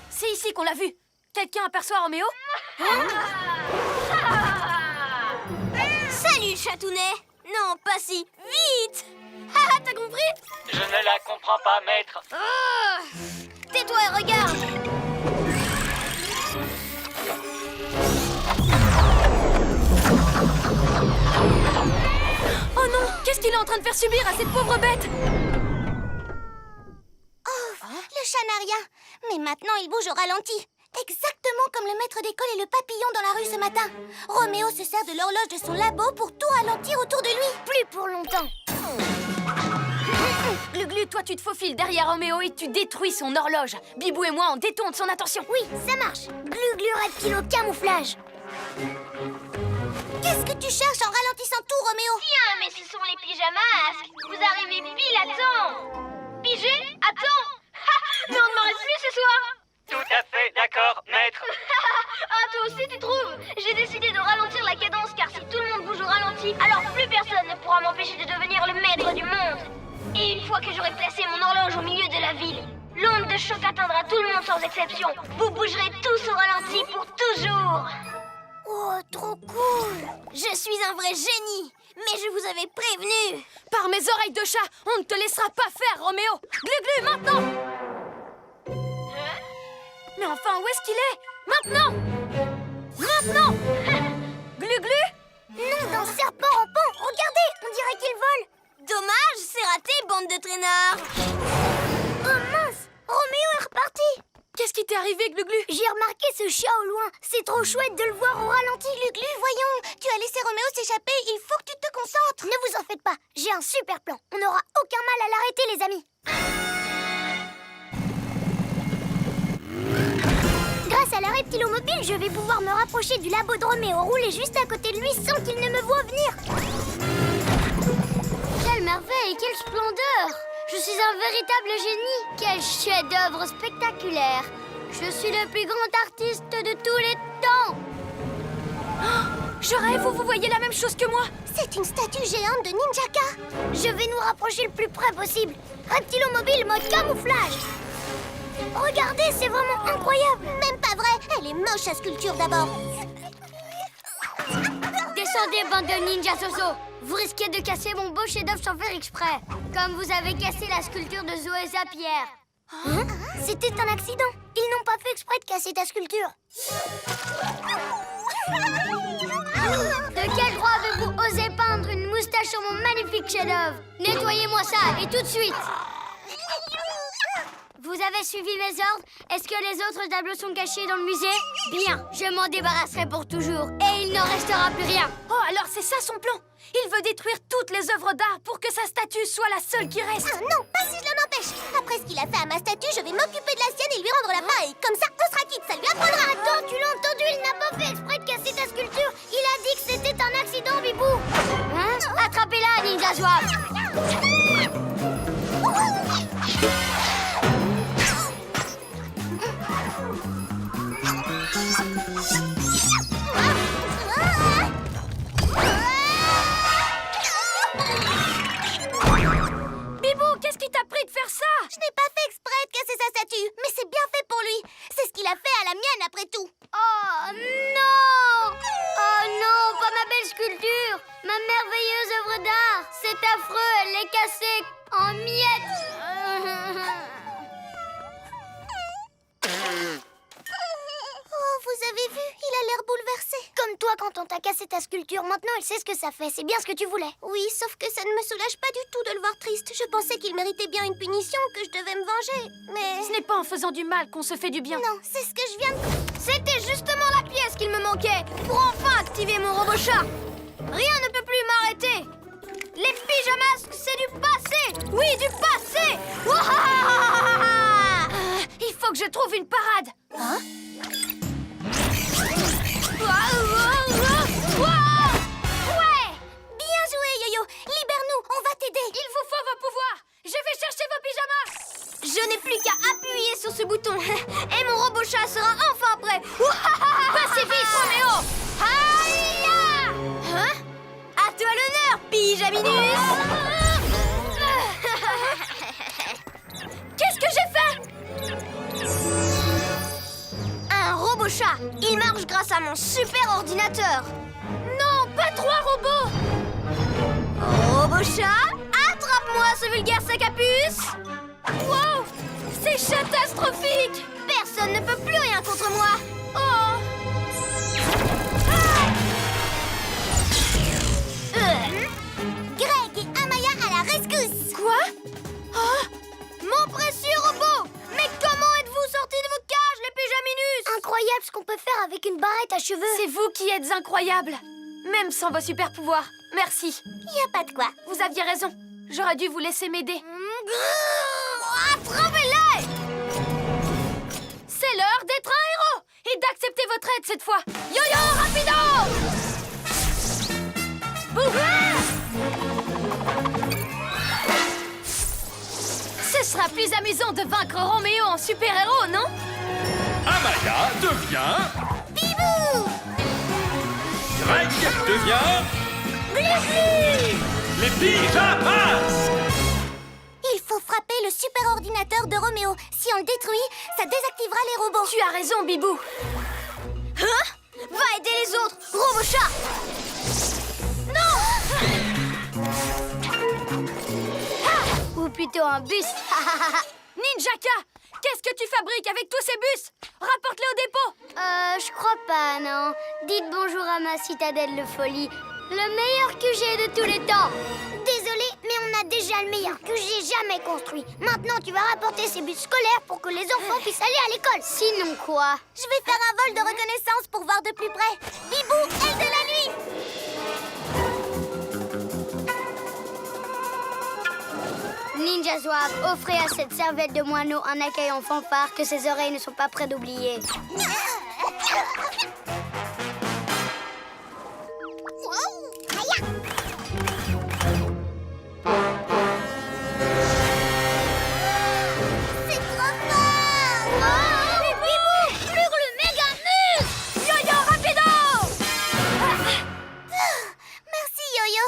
C'est ici qu'on l'a vu. Quelqu'un aperçoit Roméo? Salut, chatounet. Non, pas si vite. Ah, t'as compris? Je ne la comprends pas, maître. Tais-toi et regarde. Qu'est-ce qu'il est en train de faire subir à cette pauvre bête? Le chat n'a rien. Mais maintenant, il bouge au ralenti. Exactement comme le maître d'école et le papillon dans la rue ce matin. Roméo se sert de l'horloge de son labo pour tout ralentir autour de lui. Plus pour longtemps. Glu-Glu, toi tu te faufiles derrière Roméo et tu détruis son horloge. Bibou et moi, on détourne son attention. Oui, ça marche. Glu-glu reptile au camouflage. Qu'est-ce que tu cherches en ralentissant tout, Roméo? Tiens, mais ce sont les pyjamas. Vous arrivez pile à temps. Pigé? À temps? Mais on ne m'en reste plus ce soir. Tout à fait d'accord, maître. Ah, toi aussi tu trouves? J'ai décidé de ralentir la cadence car si tout le monde bouge au ralenti, alors plus personne ne pourra m'empêcher de devenir le maître du monde. Et une fois que j'aurai placé mon horloge au milieu de la ville, l'onde de choc atteindra tout le monde sans exception. Vous bougerez tous au ralenti pour toujours. Oh, trop cool. Je suis un vrai génie. Mais je vous avais prévenu. Par mes oreilles de chat, on ne te laissera pas faire, Roméo. Glu-Glu, maintenant. Mais enfin, où est-ce qu'il est? Maintenant. Maintenant. Glu-Glu. Non, d'un serpent rampant. Regardez, on dirait qu'il vole. Dommage, c'est raté, bande de traînards. Oh mince, Roméo est reparti. Qu'est-ce qui t'est arrivé, Glu-Glu? J'ai remarqué ce chat au loin. C'est trop chouette de le voir au ralenti, Glu-Glu. Voyons, tu as laissé Roméo s'échapper. Il faut que tu te concentres. Ne vous en faites pas. J'ai un super plan. On n'aura aucun mal à l'arrêter, les amis. Grâce à la reptilomobile, je vais pouvoir me rapprocher du labo de Roméo, rouler juste à côté de lui sans qu'il ne me voie venir. Quelle merveille, quelle splendeur! Je suis un véritable génie! Quel chef-d'œuvre spectaculaire! Je suis le plus grand artiste de tous les temps! Je rêve ou vous voyez la même chose que moi? C'est une statue géante de Ninjaka. Je vais nous rapprocher le plus près possible. Reptilomobile mode camouflage. Regardez, c'est vraiment incroyable. Même pas vrai, elle est moche à sculpture d'abord. Descendez, bande de ninja Soso! Vous risquez de casser mon beau chef-d'œuvre sans faire exprès, comme vous avez cassé la sculpture de Zoé Zapier. Hein? C'était un accident. Ils n'ont pas fait exprès de casser ta sculpture. De quel droit avez-vous osé peindre une moustache sur mon magnifique chef-d'œuvre? Nettoyez-moi ça, et tout de suite! Vous avez suivi mes ordres? Est-ce que les autres tableaux sont cachés dans le musée? Bien, je m'en débarrasserai pour toujours, et il n'en restera plus rien. Oh, alors c'est ça son plan? Il veut détruire toutes les œuvres d'art pour que sa statue soit la seule qui reste. Ah non, pas si je l'en empêche. Après ce qu'il a fait à ma statue, je vais m'occuper de la sienne et lui rendre la pareille. Comme ça, on sera quitte, ça lui apprendra. Attends, tu l'as entendu? Il n'a pas fait exprès de casser ta sculpture. Il a dit que c'était un accident, Bibou. Hein? Attrapez-la, Ninja Zouave. Bibou, qu'est-ce qui t'a pris de faire ça? Je n'ai pas fait exprès de casser sa statue, mais c'est bien fait pour lui. C'est ce qu'il a fait à la mienne après tout. Oh non! Oh non, pas ma belle sculpture! Ma merveilleuse œuvre d'art! C'est affreux, elle est cassée en miettes! Oh, vous avez vu? Il a l'air bouleversé. Comme toi quand on t'a cassé ta sculpture. Maintenant, elle sait ce que ça fait. C'est bien ce que tu voulais. Oui, sauf que ça ne me soulage pas du tout de le voir triste. Je pensais qu'il méritait bien une punition, que je devais me venger. Mais... Ce n'est pas en faisant du mal qu'on se fait du bien. Non, c'est ce que je viens de... C'était justement la pièce qu'il me manquait pour enfin activer mon robot chat. Rien ne peut plus m'arrêter. Les pyjamas, c'est du passé. Oui, du passé. Ouah! Il faut que je trouve une parade. Hein? Ouais! Bien joué, Yo-Yo. Libère-nous, on va t'aider. Il vous faut vos pouvoirs. Je vais chercher vos pyjamas. Je n'ai plus qu'à appuyer sur ce bouton et mon robot chat sera enfin prêt. Passez vite, Roméo. Aïe! Hein? À toi l'honneur, Pyjaminus! Qu'est-ce que j'ai fait? Un robot chat! Il marche grâce à mon super ordinateur! Non, pas trois robots. Robot chat, attrape-moi ce vulgaire sac à puce! Wow, c'est catastrophique. Personne ne peut plus rien contre moi! Oh. Greg, cheveux. C'est vous qui êtes incroyable. Même sans vos super pouvoirs. Merci. Y a pas de quoi. Vous aviez raison. J'aurais dû vous laisser m'aider. Attrapez-les! C'est l'heure d'être un héros et d'accepter votre aide cette fois. Yo-yo, rapido! Bouh! Ce sera plus amusant de vaincre Roméo en super-héros, non? Amaya devient... Bibou! Greg devient... Les pyjamas! Il faut frapper le super ordinateur de Roméo. Si on le détruit, ça désactivera les robots. Tu as raison, Bibou. Hein? Va aider les autres, Robochat! Ou plutôt un bus. Ninjaka, qu'est-ce que tu fabriques avec tous ces bus? Rapporte-les au dépôt. Je crois pas, non. Dites bonjour à ma citadelle de folie. Le meilleur QG de tous les temps. Désolé, mais on a déjà le meilleur que j'ai jamais construit. Maintenant, tu vas rapporter ces bus scolaires pour que les enfants puissent aller à l'école. Sinon quoi? Je vais faire un vol de reconnaissance pour voir de plus près. Bibou, aile de la nuit! Ninja Zouave, offrez à cette cervelle de moineau un accueil en fanfare que ses oreilles ne sont pas près d'oublier. C'est trop fort! Et Bibou, hurle méga mus! Yo-yo, rapido! Merci, Yo-Yo.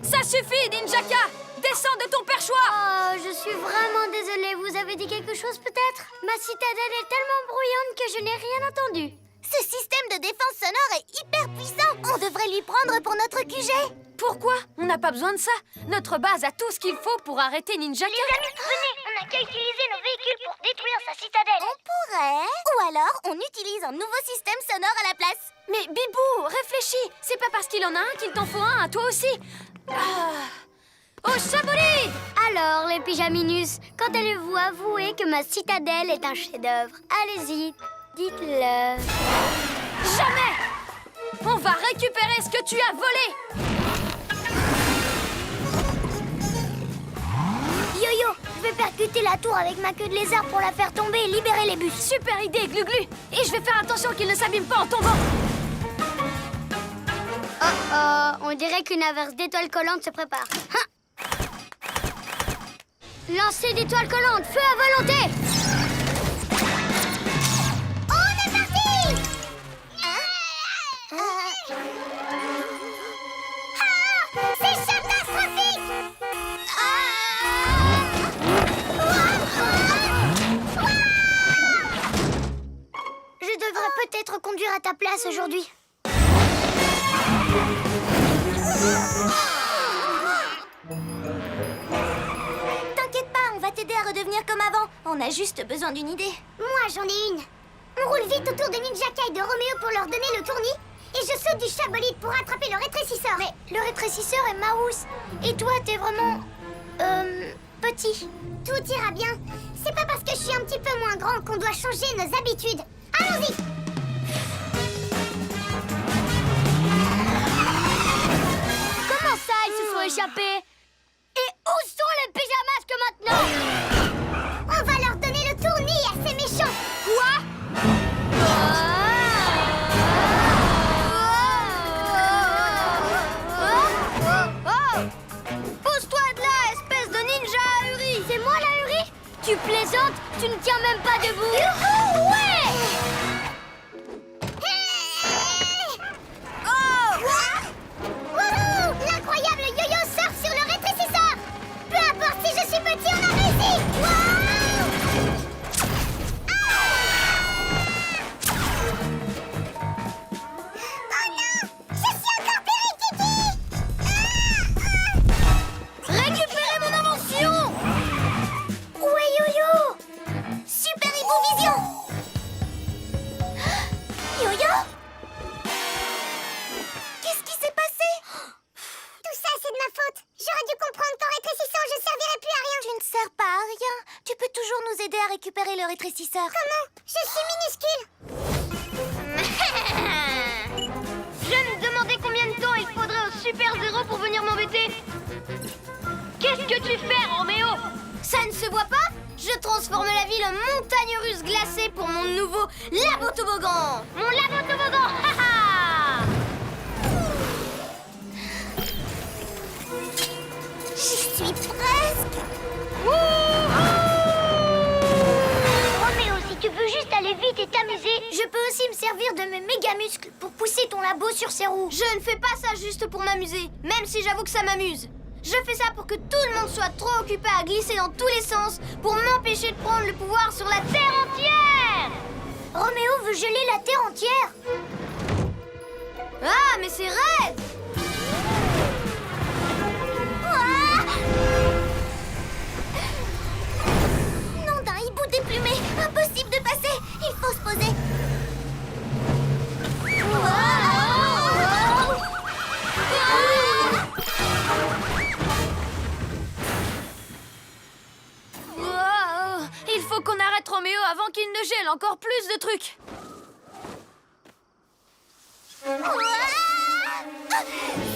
Ça suffit, Ninjaka. Descends de ton perchoir. Oh, je suis vraiment désolée. Vous avez dit quelque chose peut-être? Ma citadelle est tellement bruyante que je n'ai rien entendu. Ce système de défense sonore est hyper puissant. On devrait lui prendre pour notre QG. Pourquoi? On n'a pas besoin de ça. Notre base a tout ce qu'il faut pour arrêter Ninjaka. Venez, on n'a qu'à utiliser nos véhicules pour détruire sa citadelle. On pourrait. Ou alors, on utilise un nouveau système sonore à la place. Mais Bibou, réfléchis. C'est pas parce qu'il en a un qu'il t'en faut un à toi aussi. Oh, Chaboli! Alors, les pyjaminus, quand allez-vous avouer que ma citadelle est un chef-d'œuvre? Allez-y, dites-le. Jamais! On va récupérer ce que tu as volé! Yo-Yo, je vais percuter la tour avec ma queue de lézard pour la faire tomber et libérer les bus. Super idée, Glu-Glu! Et je vais faire attention qu'il ne s'abîme pas en tombant! Oh, on dirait qu'une averse d'étoiles collantes se prépare. Hein? Lancez d'étoiles collantes, feu à volonté! On est parti! C'est catastrophique! Je devrais peut-être conduire à ta place aujourd'hui. T'inquiète pas, on va t'aider à redevenir comme avant. On a juste besoin d'une idée. Moi, j'en ai une. On roule vite autour de Ninjaka et de Roméo pour leur donner le tournis. Et je saute du chabolide pour attraper le rétrécisseur. Mais le rétrécisseur est Marousse. Et toi, t'es vraiment... petit. Tout ira bien. C'est pas parce que je suis un petit peu moins grand qu'on doit changer nos habitudes. Allons-y! Comment ça, ils se sont échappés? Et où sont les pyjamasques maintenant? On va leur donner le tournis à ces méchants. Quoi? Pousse-toi de là, espèce de ninja ahuri! C'est moi l'ahuri? Tu plaisantes? Tu ne tiens même pas debout! Youhou, ouais! Wouhou! L'incroyable yo-yo surfe sur le rétrécisseur! Peu importe si je suis petit, on a réussi! Wouhou! Oh non! Je suis encore Périkiki! Récupérez mon invention! Où est Yo-Yo? Super Vision! Yo-Yo? Qu'est-ce qui s'est passé? Tout ça, c'est de ma faute. J'aurais dû comprendre qu'en rétrécissant, je servirais plus à rien. Tu ne sers pas à rien. Tu peux toujours nous aider à récupérer le rétrécisseur. Comment? Je suis minuscule. veux-tu faire, Roméo? Ça ne se voit pas? Je transforme la ville en montagne russe glacée pour mon nouveau labo toboggan. Mon labo toboggan, haha! J'y suis presque. Roméo, si tu veux juste aller vite et t'amuser, je peux aussi me servir de mes méga muscles pour pousser ton labo sur ses roues. Je ne fais pas ça juste pour m'amuser, même si j'avoue que ça m'amuse. Je fais ça pour que tout le monde soit trop occupé à glisser dans tous les sens pour m'empêcher de prendre le pouvoir sur la Terre entière. Roméo veut geler la Terre entière. Ah, mais c'est raide! Ouah! Nom d'un hibou déplumé, impossible de passer. Il faut se poser. Wow. Il faut qu'on arrête Roméo avant qu'il ne gèle encore plus de trucs.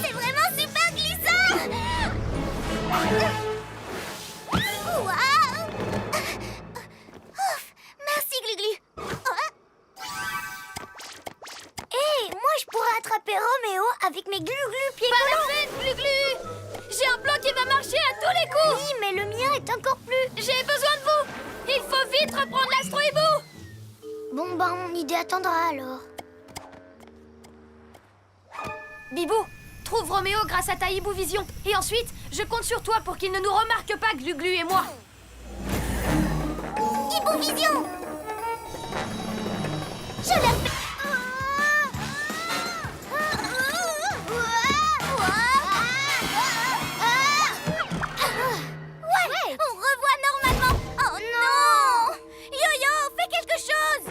C'est vraiment super glissant. Ouah! Ouf, merci Gluglu. Hé, moi je pourrais attraper Roméo avec mes glu-glu pieds Pas collants. la peine, Glu-Glu. J'ai un plan qui va marcher à tous les coups. Oui, mais le mien est encore plus... J'ai besoin de vous. Il faut vite reprendre l'astro-hibou. Bon, bah mon idée attendra alors. Bibou, trouve Roméo grâce à ta hibou vision. Et ensuite, je compte sur toi pour qu'il ne nous remarque pas, Glu-Glu et moi. Hibou Vision. Je l'ai fait. Ouais, on revoit normalement. Oh non! Yo-Yo, fais quelque chose.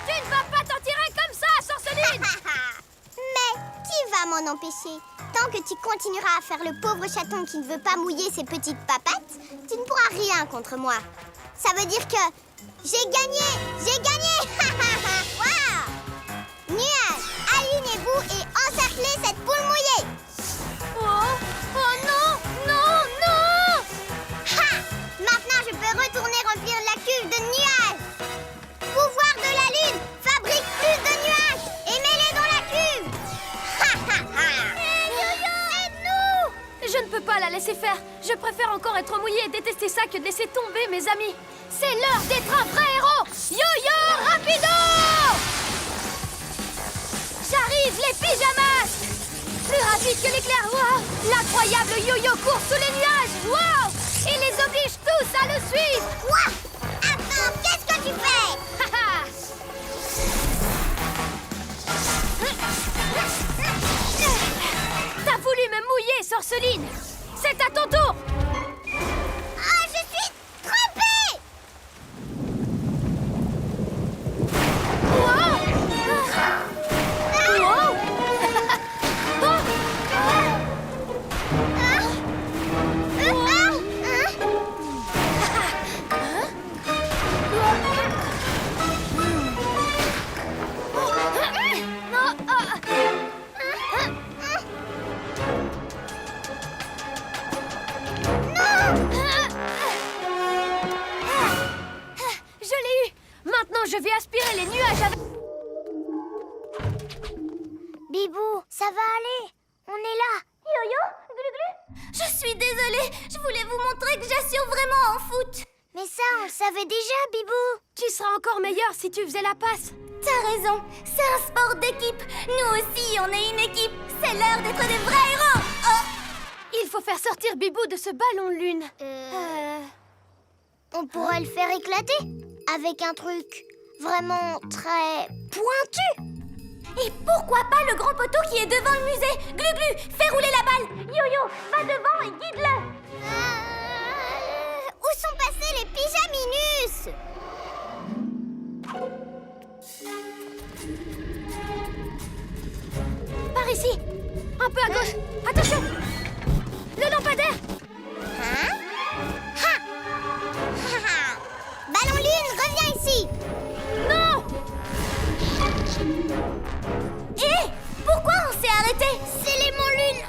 Tu ne vas pas t'en tirer comme ça, sorceline. Mais qui va m'en empêcher? Tant que tu continueras à faire le pauvre chaton qui ne veut pas mouiller ses petites papates, tu ne pourras rien contre moi. Ça veut dire que j'ai gagné! J'ai gagné! Waouh! Nuage, alignez-vous et encerclez cette poule mouillée! Oh non, non, non. Ha! Maintenant, je peux retourner remplir la cuve de nuages! Pouvoir de la lune, fabrique plus de nuages et mets-les dans la cuve! Aide-nous. Je ne peux pas la laisser faire. Je préfère encore être mouillée et détester ça que de laisser tomber mes amis. C'est l'heure d'être un vrai héros. Yo-Yo rapido. J'arrive, les pyjamas. Plus rapide que l'éclair. Wow. L'incroyable yo-yo court sous les nuages. Wow. Il les oblige tous à le suivre. Quoi? Attends, qu'est-ce que tu fais? T'as voulu me mouiller, sorceline. C'est à ton tour. Ah, je suis trempée! Wow. Wow. Oh. Je l'ai eu. Maintenant, je vais aspirer les nuages avec... Bibou, ça va aller. On est là. Yo-Yo, Glu-Glu, je suis désolée, je voulais vous montrer que j'assure vraiment en foot. Mais ça, on le savait déjà, Bibou. Tu seras encore meilleur si tu faisais la passe. T'as raison, c'est un sport d'équipe. Nous aussi, on est une équipe. C'est l'heure d'être des vrais héros. Oh. Il faut faire sortir Bibou de ce ballon lune. On pourrait le faire éclater avec un truc vraiment très pointu. Et pourquoi pas le grand poteau qui est devant le musée? Glu-Glu, fais rouler la balle. Yo-Yo, va devant et guide-le. Où sont passés les pyjaminus? Par ici. Un peu à gauche. Attention. Le lampadaire. Hein? Ha! Ha, ha. Ballon lune, reviens ici. Non. Hé! Pourquoi on s'est arrêté? C'est l'aimant lune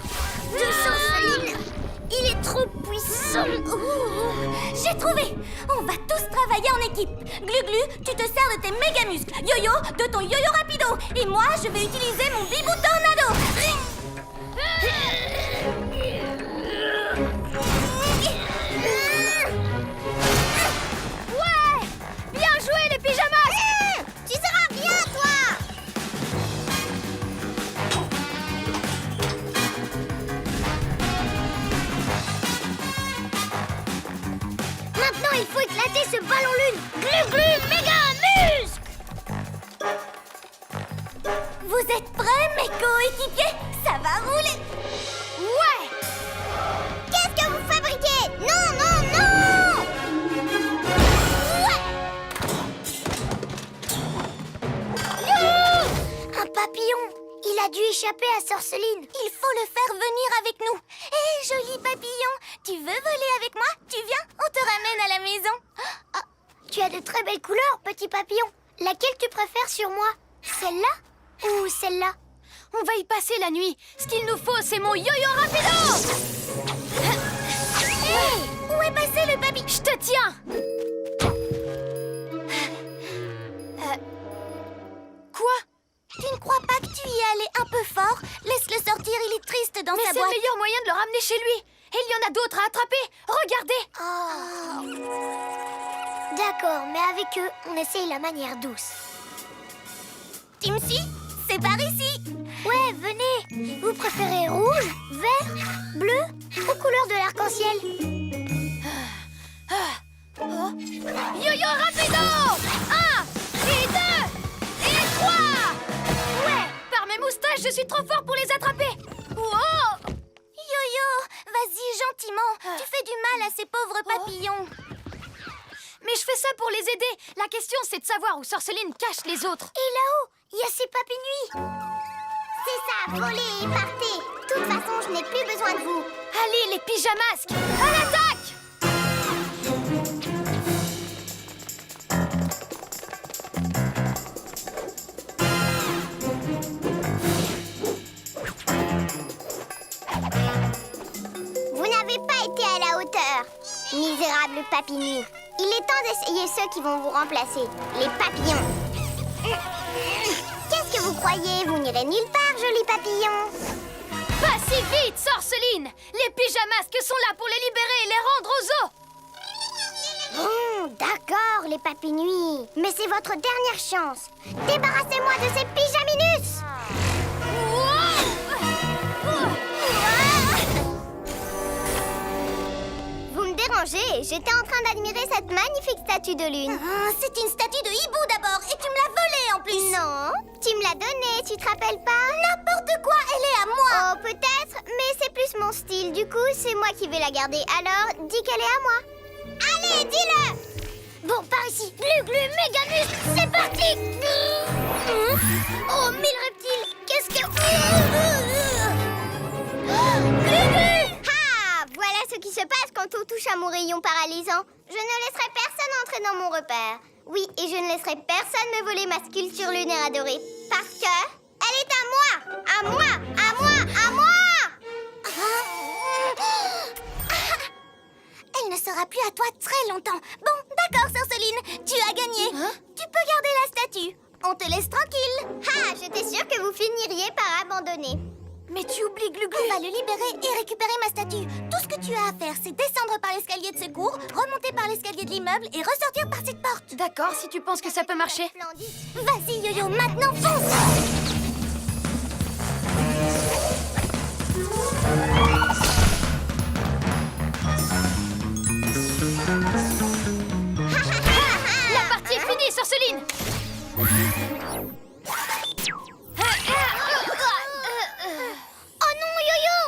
de Chanceline. Il est trop puissant. équipe. Glu-Glu, tu te sers de tes méga muscles. Yo-Yo, de ton yo-yo rapido. Et moi, je vais utiliser mon bibou tornado. Ouais! Bien joué, les pyjamas! Tu seras bien, toi! Maintenant, il faut éclater ce ballon lune. Glu-Glu, méga muscle! Vous êtes prêts, mes coéquipiers? Ça va rouler! Ouais! Qu'est-ce que vous fabriquez? Non, non, non! Ouais! Youhou! Un papillon! Il a dû échapper à Sorceline. Il faut le faire venir avec nous. Hé, joli papillon, tu veux voler avec moi? Tu viens? On te ramène à la maison. Ah, tu as de très belles couleurs, petit papillon. Laquelle tu préfères sur moi? Celle-là ou celle-là? On va y passer la nuit. Ce qu'il nous faut, c'est mon yo-yo rapido! Hé! Où est passé le papillon? Je te tiens! Quoi? Tu ne crois pas que tu y es allé un peu fort? Laisse-le sortir, il est triste dans Mais sa c'est boîte. le meilleur moyen de le ramener chez lui. Et il y en a d'autres à attraper. Regardez! D'accord, mais avec eux, on essaye la manière douce. Timsy, c'est par ici. Ouais, venez. Vous préférez rouge, vert, bleu ou couleur de l'arc-en-ciel? Yo-yo rapido! 1 et 2 et 3! Ouais! Par mes moustaches, je suis trop fort pour les attraper! Wow! Yo-yo, vas-y gentiment. Tu fais du mal à ces pauvres papillons. Mais je fais ça pour les aider. La question, c'est de savoir où Sorceline cache les autres. Et là-haut, il y a ces papinuits. C'est ça, volez et partez. De toute façon, je n'ai plus besoin de vous. Allez, les pyjamasques! À l'attaque! Vous n'avez pas été à la hauteur, misérable papinui. Il est temps d'essayer ceux qui vont vous remplacer, les papillons. Qu'est-ce que vous croyez? Vous n'irez nulle part, joli papillon. Pas si vite, Sorceline! Les pyjamasques sont là pour les libérer et les rendre aux eaux! D'accord, les papinuis. Mais c'est votre dernière chance. Débarrassez-moi de ces pyjaminus. Vous me dérangez. J'étais en train d'admirer cette magnifique statue de lune. C'est une statue de hibou d'abord, et tu me l'as volée en plus. Non, tu me l'as donnée, tu te rappelles pas? N'importe quoi, elle est à moi. Oh, peut-être, mais c'est plus mon style. Du coup, c'est moi qui vais la garder. Alors, dis qu'elle est à moi. Allez, dis-le. Bon, par ici. Glu-Glu, Méganus, c'est parti. Oh, mille reptiles, qu'est-ce que... Glu-Glu! Ah, voilà ce qui se passe quand on touche à mon rayon paralysant. Je ne laisserai personne entrer dans mon repère. Oui, et je ne laisserai personne me voler ma sculpture lunaire adorée. Parce que... elle est à moi. À moi, à moi, à moi. Elle ne sera plus à toi très longtemps. Bon, d'accord, Sorceline, tu as gagné. Tu peux garder la statue. On te laisse tranquille. Ah, j'étais sûre que vous finiriez par abandonner. Mais tu oublies Glu-Glu. On va le libérer et récupérer ma statue. Tout ce que tu as à faire, c'est descendre par l'escalier de secours, remonter par l'escalier de l'immeuble et ressortir par cette porte. D'accord, si tu penses que ça peut marcher. Vas-y, Yo-Yo, maintenant fonce. La partie est finie, Sorceline! Oh non, Yo-Yo.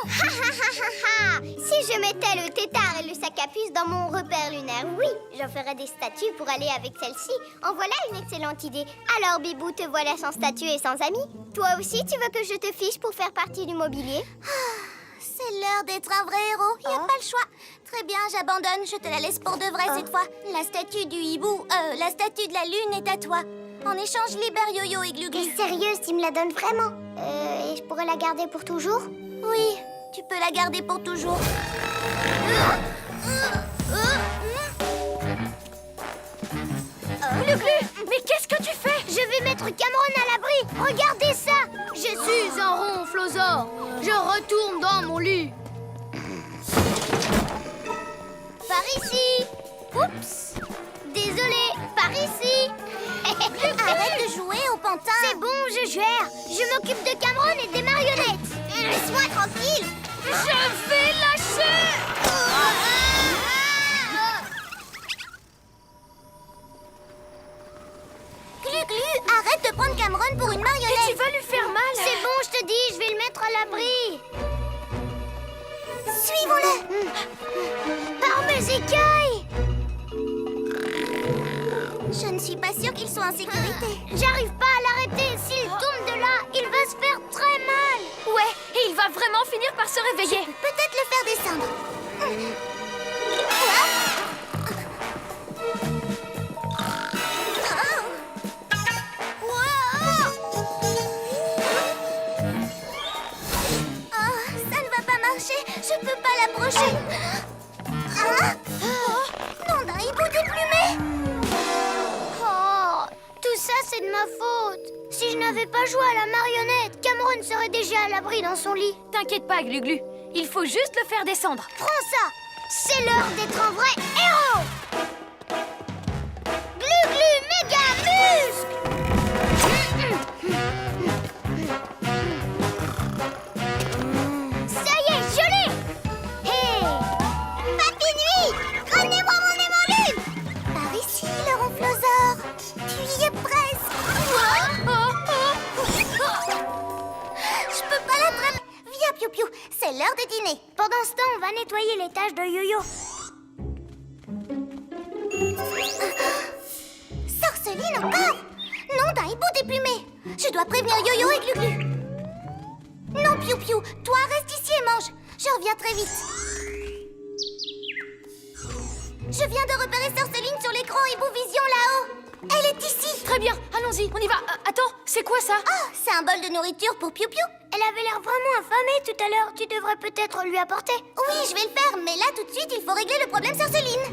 Si je mettais le tétard et le sac à puce dans mon repère lunaire, oui, j'en ferais des statues pour aller avec celle-ci. En voilà une excellente idée. Alors, Bibou, te voilà sans statue et sans amis. Toi aussi, tu veux que je te fiche pour faire partie du mobilier? C'est l'heure d'être un vrai héros, il n'y a pas le choix. Très bien, j'abandonne, je te la laisse pour de vrai cette fois. La statue du hibou, la statue de la lune est à toi. En échange, libère Yo-Yo et Glu-Glu. T'es sérieuse, tu me la donnes vraiment? Et je pourrais la garder pour toujours? Oui, tu peux la garder pour toujours. Glu-Glu, mais qu'est-ce que tu fais? Je vais mettre Cameron à l'abri. Regardez ça. Je suis un ronflosaure. Je retourne dans mon lit. Par ici. Oups. Désolée, par ici. Arrête de jouer au pantin. C'est bon, je gère. Je m'occupe de Cameron et des marionnettes. Laisse-moi tranquille. Je vais lâcher. Glu-Glu, arrête de prendre Cameron pour une marionnette. Et tu vas lui faire mal. C'est bon, je te dis, je vais le mettre à l'abri. Suivons-le. Par mes écailles. Je ne suis pas sûre qu'il soit en sécurité. J'arrive pas à l'arrêter. S'il tombe de là, il va se faire très mal. Ouais, et il va vraiment finir par se réveiller. Peut-être le faire descendre. Ça ne va pas marcher. Je peux pas l'approcher. Non, d'un hibou déplumé. Oh, tout ça, c'est de ma faute. Si je n'avais pas joué à la marionnette, Cameron serait déjà à l'abri dans son lit. T'inquiète pas, Glu-Glu. Il faut juste le faire descendre. Prends ça. C'est l'heure d'être un vrai héros. Glu-Glu méga muscle. Ça y est, je l'ai. Hey, Papy Nuit, prenez-moi mon émolune. Par ici, le ronflosaure. Tu y es presque. Je peux pas l'attraper. Viens, Piou Piou, c'est l'heure de dîner. Pendant ce temps, on va nettoyer les taches de Yo-Yo. Sorceline encore. Non, d'un hibou déplumé. Je dois prévenir Yo-Yo et Glu-Glu. Non, Piou Piou, toi reste ici et mange. Je reviens très vite. Je viens de repérer Sorceline sur l'écran Hibou Vision là-haut. Elle est ici. Très bien, allons-y, on y va. Attends, c'est quoi ça? Oh, c'est un bol de nourriture pour Piou Piou. Elle avait l'air vraiment affamée tout à l'heure. Tu devrais peut-être lui apporter. Oui, je vais le faire, mais là tout de suite, il faut régler le problème Sorceline.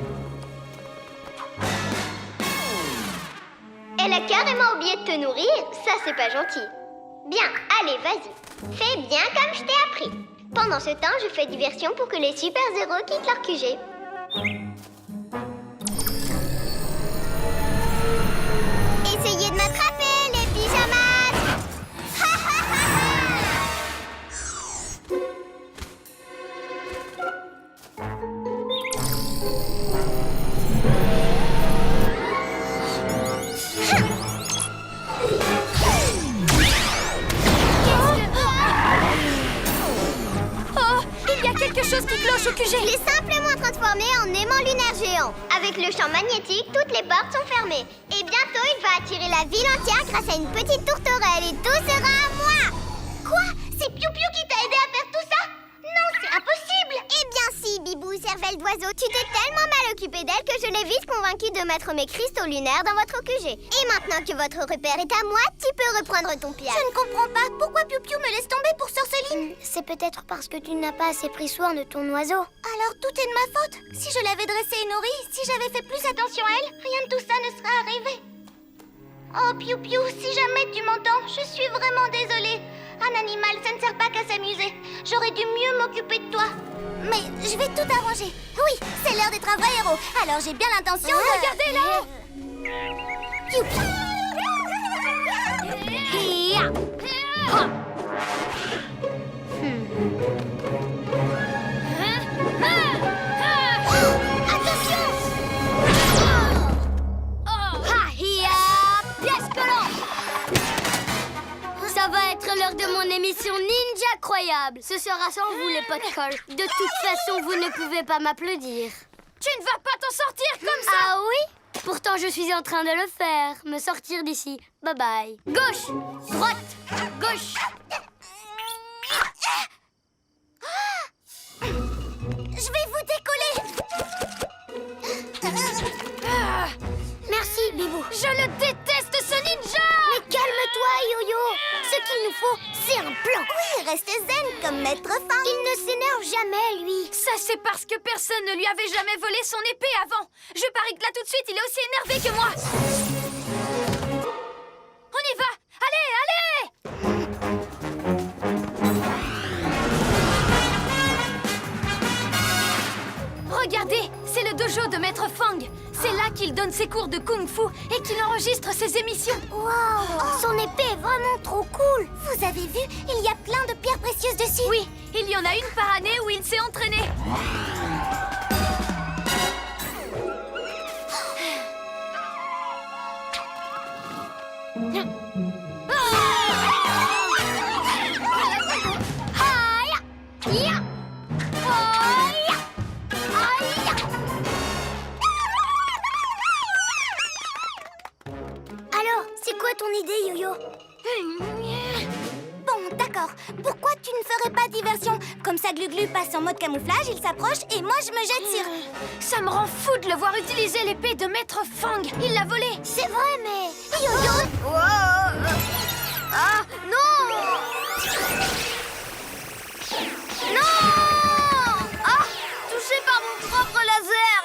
Elle a carrément oublié de te nourrir. Ça, c'est pas gentil. Bien, allez, vas-y. Fais bien comme je t'ai appris. Pendant ce temps, je fais diversion pour que les super-héros quittent leur QG. Essayez de m'attraper, les pyjamas. Oh, il y a quelque chose qui cloche au QG. Je l'ai simplement transformé en aimant lunaire géant. Avec le champ magnétique, toutes les portes sont fermées. Et bientôt, il va attirer la ville entière grâce à une petite tourterelle et tout sera à moi. Quoi? C'est Piou Piou qui t'a aidé à faire tout ça? Non, c'est impossible. Eh bien si, Bibou, cervelle d'oiseau, tu t'es tellement mal occupé d'elle que je l'ai vite convaincue de mettre mes cristaux lunaires dans votre QG. Et maintenant que votre repère est à moi, tu peux reprendre ton piège. Je ne comprends pas. Pourquoi Piou Piou me laisse tomber pour Sorceline? C'est peut-être parce que tu n'as pas assez pris soin de ton oiseau. Alors tout est de ma faute? Si je l'avais dressée et nourrie, si j'avais fait plus attention à elle, rien de tout ça ne serait arrivé. Oh Piou Piou, si jamais tu m'entends, je suis vraiment désolée. Un animal, ça ne sert pas qu'à s'amuser. J'aurais dû mieux m'occuper de toi. Mais je vais tout arranger. Oui, c'est l'heure d'être un vrai héros. Alors j'ai bien l'intention de... Regardez là. Piou Piou. Hi-ya. Ah. Attention. Ça va être l'heure de mon émission Ninja Croyable. Ce sera sans vous, les potes cols. De toute façon, vous ne pouvez pas m'applaudir. Tu ne vas pas t'en sortir comme ça. Ah oui? Pourtant, je suis en train de le faire. Me sortir d'ici. Bye bye. Gauche, droite, gauche. Je vais vous décoller. Merci, Bibou. Je le déteste, ce ninja. Mais calme-toi, Yo-Yo. Ce qu'il nous faut, c'est un plan. Oui, reste zen comme Maître Fin. Il ne s'énerve jamais, lui. Ça, c'est parce que personne ne lui avait jamais volé son épée avant. Je parie que là, tout de suite, il est aussi énervé que moi. dojo de Maître Fang. C'est là qu'il donne ses cours de kung-fu et qu'il enregistre ses émissions. Wow! Son épée est vraiment trop cool! Vous avez vu? Il y a plein de pierres précieuses dessus! Oui, il y en a une par année où il s'est entraîné. Alors, c'est quoi ton idée, Yo-Yo? Bon, d'accord. Pourquoi tu ne ferais pas diversion? Comme ça, Glu-Glu passe en mode camouflage, il s'approche et moi je me jette sur... Ça me rend fou de le voir utiliser l'épée de Maître Fang. Il l'a volée. C'est vrai, mais... Yo-Yo... Ah, non! Non! Ah, touché par mon propre laser!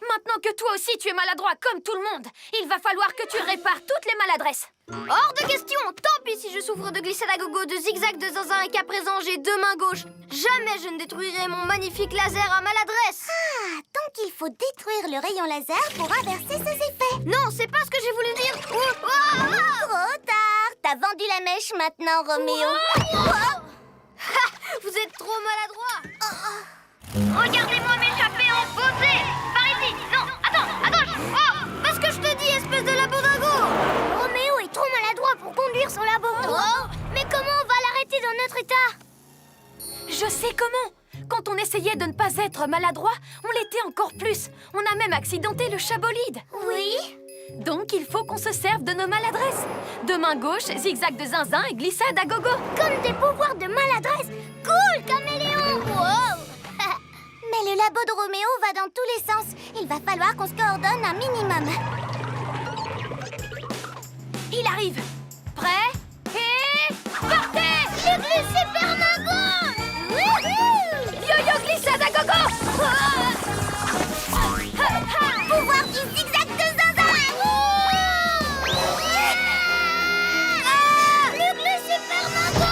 Maintenant que toi aussi tu es maladroit comme tout le monde, il va falloir que tu répares toutes les maladresses. Hors de question! Tant pis si je souffre de glissade à gogo, de zigzag, de zinzin et qu'à présent j'ai 2 mains gauches. Jamais je ne détruirai mon magnifique laser à maladresse! Ah, donc il faut détruire le rayon laser pour inverser ses effets. Non, c'est pas ce que j'ai voulu dire! Trop tard. T'as vendu la mèche maintenant, Roméo. Vous êtes trop maladroit! Regardez-moi m'échapper en beauté! Par ici! Non, attends, à gauche! Oh! Parce que je te dis, espèce de labo dingo! Roméo est trop maladroit pour conduire son labo. Mais comment on va l'arrêter dans notre état? Je sais comment. Quand on essayait de ne pas être maladroit, on l'était encore plus. On a même accidenté le chat bolide. Oui. Donc il faut qu'on se serve de nos maladresses. De main gauche, zigzag de zinzin et glissade à gogo. Comme des pouvoirs de maladresse. Cool, caméléon. Wow. Mais le labo de Roméo va dans tous les sens. Il va falloir qu'on se coordonne un minimum. Il arrive. Prêt? Et... partez! Glu-Glu Super Mago! Yo-yo glissade à gogo! Pouvoir du zigzag de zinzin! Glu-Glu Super Mago!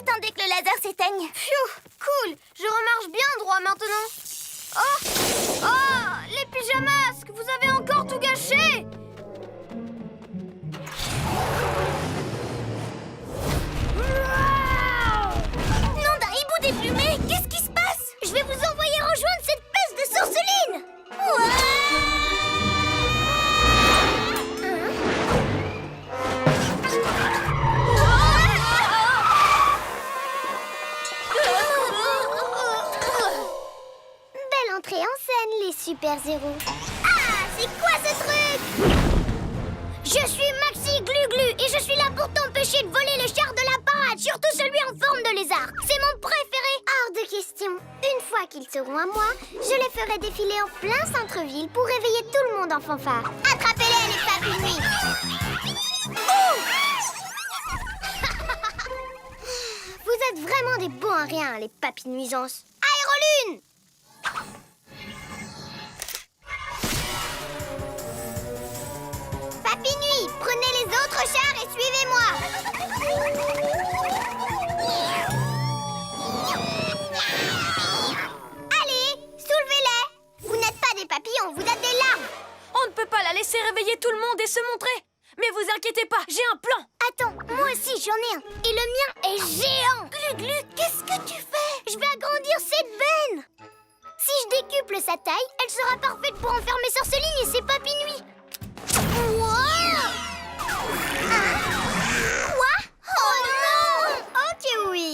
Attendez que le laser s'éteigne. Pfiou, cool! Je remarche bien droit maintenant. Oh! Oh! Les pyjamasques! Vous avez encore tout gâché! Nom d'un hibou déplumé! Qu'est-ce qui se passe? Je vais vous envoyer rejoindre cette peste de sorceline! Belle entrée en scène, les super-héros. Ah, c'est quoi ce truc? Je suis Maxi Glu-Glu et je suis là pour t'empêcher de voler le char de la parade, surtout celui en forme de lézard. C'est mon préféré. Hors de question. Une fois qu'ils seront à moi, je les ferai défiler en plein centre-ville pour réveiller tout le monde en fanfare. Attrapez-les, les papilles nuits. Vous êtes vraiment des bons à rien, les papilles nuisances. Aérolune! Papy Nuit, prenez les autres chars et suivez-moi. Allez, soulevez-les. Vous n'êtes pas des papillons, vous êtes des larves. On ne peut pas la laisser réveiller tout le monde et se montrer. Mais vous inquiétez pas, j'ai un plan. Attends, moi aussi j'en ai un. Et le mien est géant. Glu-Glu, qu'est-ce que tu fais? Je vais agrandir cette benne. Si je décuple sa taille, elle sera parfaite pour enfermer Sorceline et ses papilles nuits. Quoi? Oh non! Ok, oui.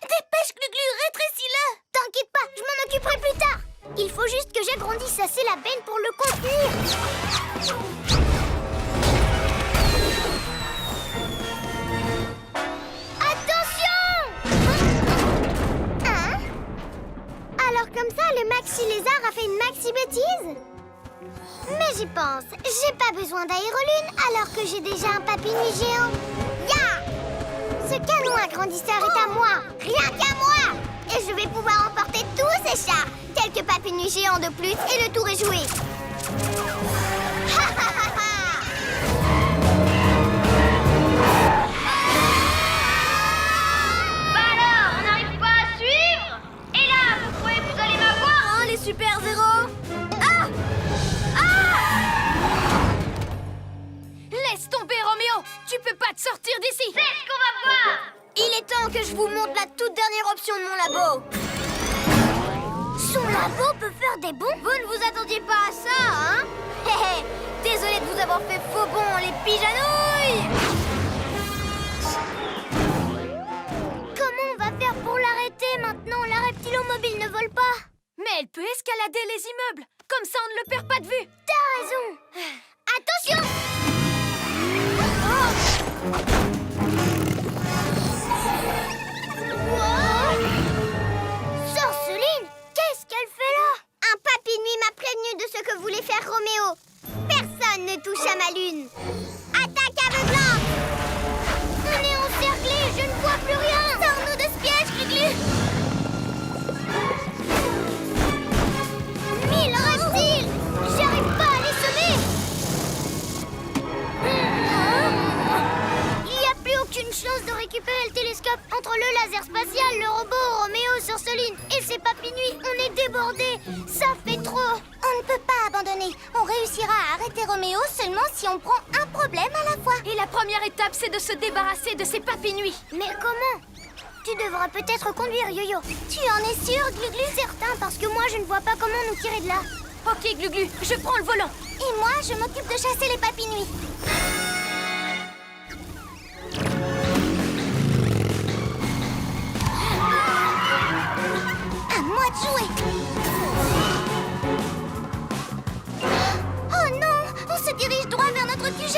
Dépêche, Glu-Glu, rétrécis-le. T'inquiète pas, je m'en occuperai plus tard. Il faut juste que j'agrandisse assez la benne pour le contenir. Alors comme ça, le Maxi Lézard a fait une Maxi bêtise? Mais que j'y pense, j'ai pas besoin d'aérolune alors que j'ai déjà un papy-nuit géant. Ya! Ce canon agrandisseur est à moi, rien qu'à moi! Et je vais pouvoir emporter tous ces chars. Quelques papy-nuits géants de plus et le tour est joué. Ha ha ha ha! Bah alors, on n'arrive pas à suivre? Et là, vous croyez que vous allez m'avoir, hein, les super-héros? Ah! Laisse tomber, Roméo! Tu peux pas te sortir d'ici! C'est ce qu'on va voir! Il est temps que je vous montre la toute dernière option de mon labo. Son labo peut faire des bons? Vous ne vous attendiez pas à ça, hein? Hé hé! Désolé de vous avoir fait faux bond, les pigeonouilles! Comment on va faire pour l'arrêter maintenant? La reptilomobile ne vole pas. Mais elle peut escalader les immeubles! Comme ça, on ne le perd pas de vue! T'as raison. Attention! Sorceline, qu'est-ce qu'elle fait là? Un papy-nuit m'a prévenu de ce que voulait faire Roméo. Personne ne touche à ma lune. Attaque aveuglante! On est encerclés, je ne vois plus rien. Sors-nous de ce piège, Glu-Glu. 1000 reptiles! J'arrive pas à les semer! Il n'y a plus aucune chance de récupérer le télescope. Entre le laser spatial, le robot, Roméo, Sorceline et ses papy-nuits, on est débordés. Ça fait trop. On ne peut pas abandonner. On réussira à arrêter Roméo seulement si on prend un problème à la fois. Et la première étape, c'est de se débarrasser de ces papy-nuits. Mais comment? Tu devras peut-être conduire, Yo-Yo. Tu en es sûr, Glu-Glu? Certain, parce que moi, je ne vois pas comment nous tirer de là. Ok, Glu-Glu, je prends le volant. Et moi, je m'occupe de chasser les papy-nuits. À moi de jouer. Oh non, on se dirige droit vers notre QG.